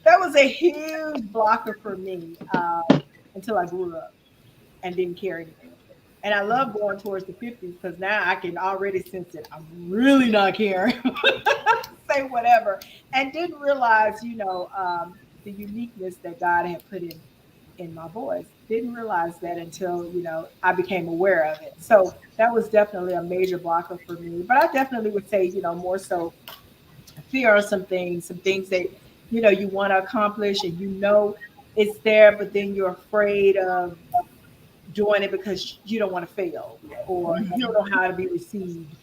That was a huge blocker for me until I grew up and didn't care anymore. And I love going towards the 50s because now I can already sense it. I'm really not caring. Say whatever. And didn't realize, the uniqueness that God had put in my voice. Didn't realize that until, I became aware of it. So that was definitely a major blocker for me. But I definitely would say, more so fear of some things that, you want to accomplish and it's there, but then you're afraid of doing it because you don't want to fail or you don't know how to be received.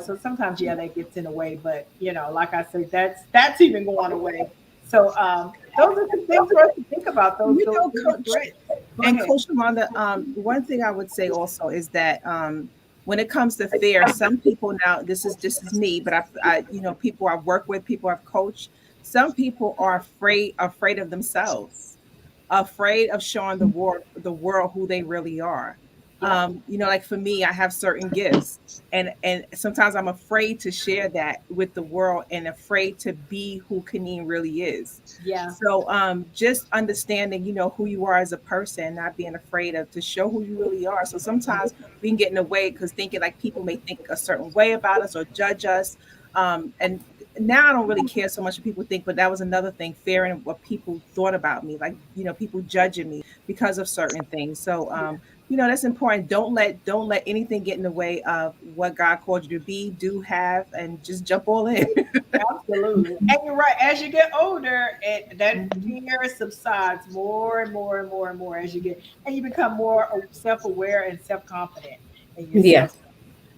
So sometimes, yeah, that gets in the way, but like I said, that's even going away. So those are some things for us to think about, those little Coach, threats. Go and ahead. Coach Shimanda, one thing I would say also is that when it comes to fear, some people, now this is me, but people I've worked with, people I've coached, some people are afraid of themselves, afraid of showing the world who they really are. Yep. Like for me, I have certain gifts, and sometimes I'm afraid to share that with the world and afraid to be who Kaneen really is. Yeah. So just understanding, who you are as a person, not being afraid of to show who you really are. So sometimes we can get in the way because thinking like people may think a certain way about us or judge us. And now I don't really care so much what people think, but that was another thing, fearing what people thought about me, like, people judging me because of certain things. So that's important. Don't let anything get in the way of what God called you to be, do, have, and just jump all in. Absolutely. And you're right. As you get older, that Mhm. fear subsides more and more and more and more as you get, and you become more self-aware and self-confident in Yeah. yourself.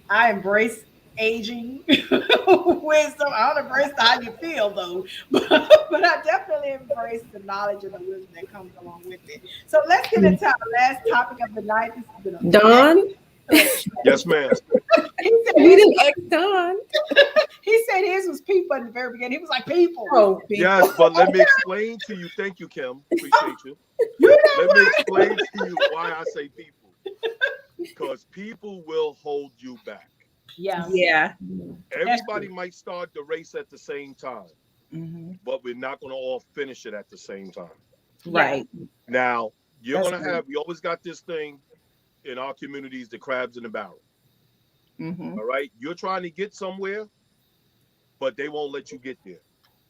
I embrace aging wisdom. I don't embrace how you feel though, but I definitely embrace the knowledge and the wisdom that comes along with it. So let's get into our last topic of the night. This has been an Don, excellent Yes, show. ma'am. He said we his, didn't ask Don. he said his was people in the very beginning. He was like people. Oh, Yes, but let me explain to you. Thank you, Kim. Oh, Appreciate you. you know Let me what? explain to you why I say people. Because people will hold you back. Yeah, Yeah. that's Everybody true. might start the race at the same time, Hmm. but we're not going to all finish it at the same time. Yeah, Right. Now, you're That's going to good. have, we always got this thing in our communities, the crabs in the barrel. Hmm. All right. You're trying to get somewhere, but they won't let you get there.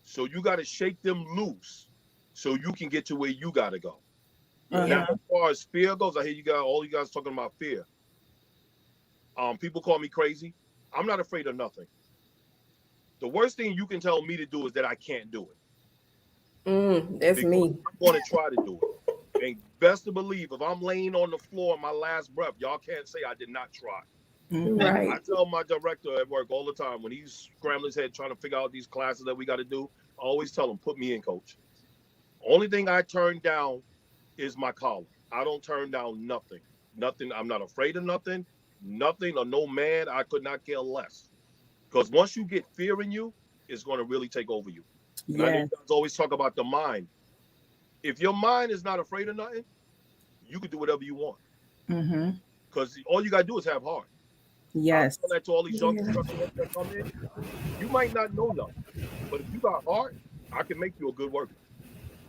So you got to shake them loose so you can get to where you got to go. Now, yeah. Uh-huh. as far as fear goes, I hear all you guys talking about fear. People call me crazy. I'm not afraid of nothing. The worst thing you can tell me to do is that I can't do it That's because me. I'm going to try to do it. And best to believe, if I'm laying on the floor, my last breath, y'all can't say I did not try. Hmm. I Right. tell my director at work all the time when he's scrambling his head trying to figure out these classes that we got to do. I always tell him, put me in, coach. Only thing I turn down is my collar. I don't turn down nothing. Nothing. I'm not afraid of nothing. Nothing or no man. I could not care less. Because once you get fear in you, it's going to really take over you. And I know you Yes. guys always talk about the mind. If your mind is not afraid of nothing, you can do whatever you want. Hmm. Because all you got to do is have heart. Yes. I tell that to all these young construction workers that come in. You might not know nothing, but if you got heart, I can make you a good worker.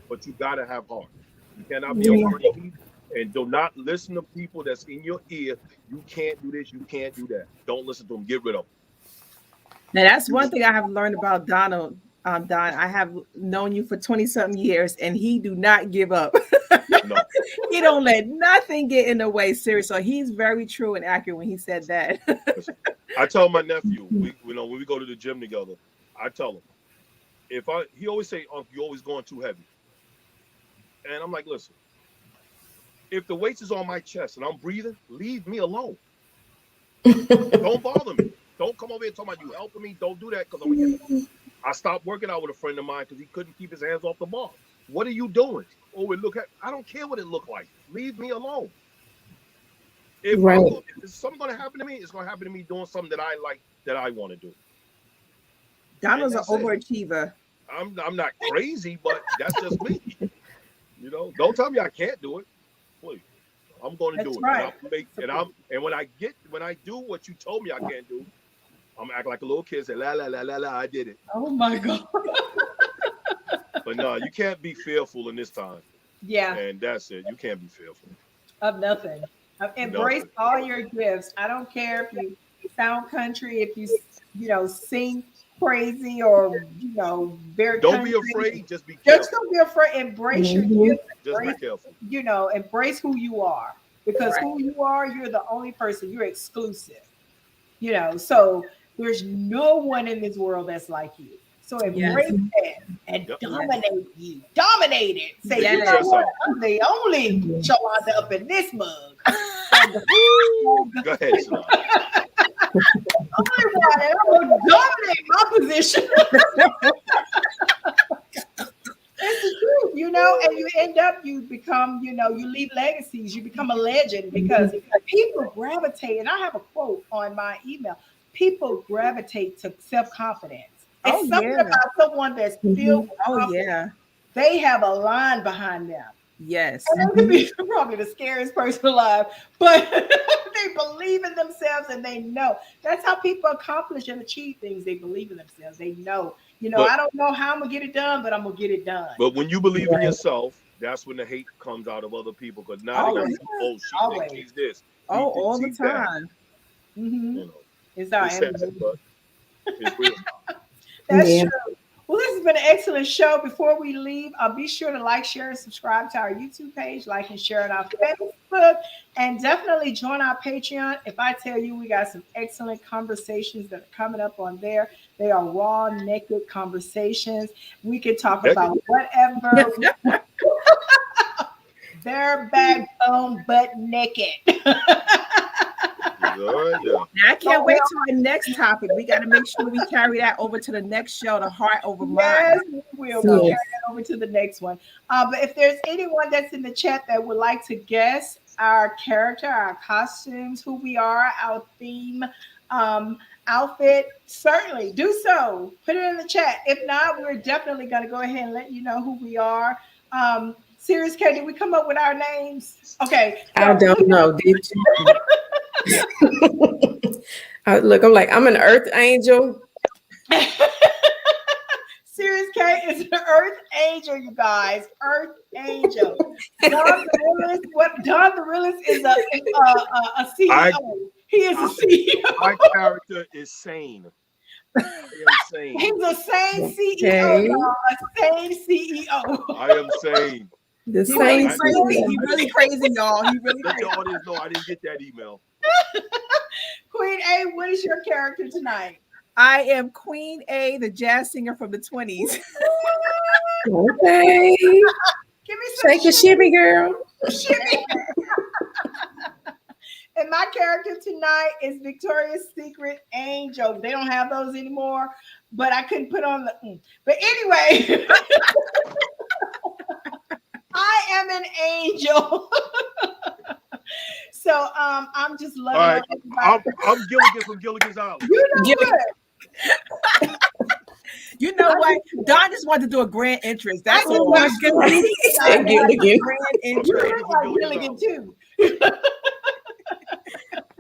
But you gotta have heart. You cannot be afraid, and do not listen to people that's in your ear. You can't do this. You can't do that. Don't listen to them. Get rid of them. Now that's one thing I have learned about Donald. Don, I have known you for 20-something years, and he do not give up. No. He don't let nothing get in the way. Seriously, so he's very true and accurate when he said that. I tell my nephew, when we go to the gym together, I tell him, he always say, Uncle, you're always going too heavy. And I'm like, listen, if the weight is on my chest and I'm breathing, leave me alone. Don't bother me. Don't come over here talking about you helping me. Don't do that because I'm gonna get. I stopped working out with a friend of mine because he couldn't keep his hands off the bar. What are you doing? Oh, I don't care what it looked like. Leave me alone. If something's gonna happen to me, it's gonna happen to me doing something that I like, that I want to do. Donald's an overachiever. I'm not crazy, but that's just me. You know, don't tell me I can't do it. Please. I'm going to do it. Right. And when I do what you told me I can't do, I'm acting like a little kid, say la la la la la, I did it. Oh my God. But no, you can't be fearful in this time. Yeah. And that's it. You can't be fearful Of nothing. Embrace all your gifts. I don't care if you sound country, if you sing crazy or very Don't country. be afraid, just be careful. Just don't be afraid. Embrace your gifts. Just be careful. Embrace who you are. Because who you are, you're the only person. You're exclusive. So there's no one in this world that's like you. So embrace it and dominate you. Dominate it. Say, you know what? I'm the only Shalonda up in this mug. Go ahead, Shalonda. Only one, and I'm going to dominate my position. It's the truth, and you end up, you become, you leave legacies, you become a legend because people gravitate, and I have a quote on my email, people gravitate to self-confidence. It's something about someone that's filled with confidence. They have a line behind them. Yes. And they could be probably the scariest person alive, but they believe in themselves and they know. That's how people accomplish and achieve things. They believe in themselves. They know. I don't know how I'm going to get it done, but I'm going to get it done. But when you believe in yourself, that's when the hate comes out of other people. Because now they're going to say, oh, she thinks she's this. All the time. Mm-hmm. It's our energy. It's real. That's true. Well, this has been an excellent show. Before we leave, be sure to like, share, and subscribe to our YouTube page, like and share on our Facebook, and definitely join our Patreon. If I tell you, we got some excellent conversations that are coming up on there. They are raw, naked conversations. We can talk about whatever. Bare backbone, butt naked. Now, I can't wait to our next topic. We got to make sure we carry that over to the next show, the heart over mind. Yes, we will. We'll carry that over to the next one. But if there's anyone that's in the chat that would like to guess our character, our costumes, who we are, our theme, outfit, certainly do so. Put it in the chat. If not, we're definitely going to go ahead and let you know who we are. Serious K, did we come up with our names? Okay. I don't know. Did you? Look, I'm an earth angel. Serious K is an earth angel, you guys. Earth angel. Don the Realist is a CEO. He is a CEO. My character is sane. I am sane. He's a sane CEO, y'all. A sane CEO. I am sane. The same crazy. He really crazy, y'all. He really Let crazy. the audience know I didn't get that email. Queen A, what is your character tonight? I am Queen A, the jazz singer from the 20s. Okay. Give me some Shake a shimmy, girl. shimmy. And my character tonight is Victoria's Secret Angel. They don't have those anymore, but I couldn't put on the. But anyway, I am an angel. So I'm just loving. All right, I'm Gilligan from Gilligan's Island. You know what? You know what? Don just wanted to do a grand entrance. That's Oh all. my goodness. Gilligan. Grand entrance. You look like Gilligan too.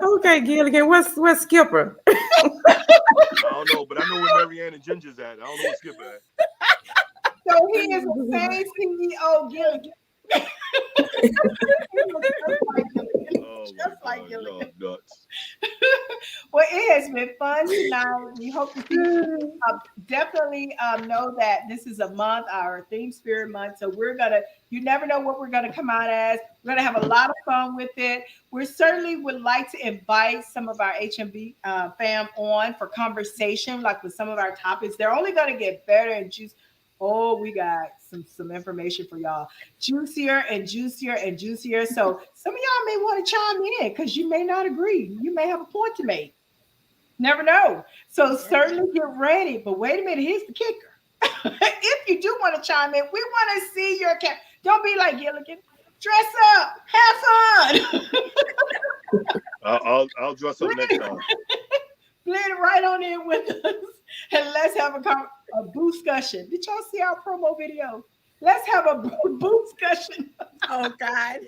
Okay, Gilligan, what's Skipper? I don't know, but I know where Marianne and Ginger's at. I don't know where Skipper at. So he is the same CEO Gilligan. Oh Just my like God, Gilligan. y'all nuts. Well, it has been fun tonight. We hope to see you. Definitely know that this is a month, our theme spirit month. So you never know what we're gonna come out as. We're gonna have a lot of fun with it. We certainly would like to invite some of our HMB fam on for conversation, like with some of our topics. They're only gonna get better and juice. Oh, we got some information for y'all. Juicier and juicier and juicier. So some of y'all may want to chime in because you may not agree. You may have a point to make. Never know. So certainly get ready. But wait a minute, here's the kicker. If you do want to chime in, we want to see your cat. Don't be like Gilligan. Dress up, have fun. I'll dress up next time. Blend right on in with us, and let's have a discussion. Did y'all see our promo video? Let's have a discussion. Oh God.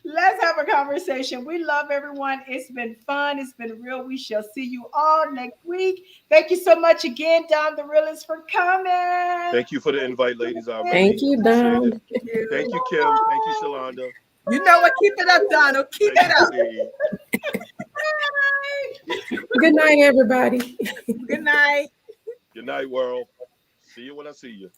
Let's have a conversation. We love everyone. It's been fun. It's been real. We shall see you all next week. Thank you so much again, Don the Realist, for coming. Thank you for the invite, ladies. I really Thank you, Don. Thank you, Kim. Thank you, Shalonda. You know what? Keep it up, Donald. Keep it up. Good night, everybody. Good night. Good night, world. See you when I see you.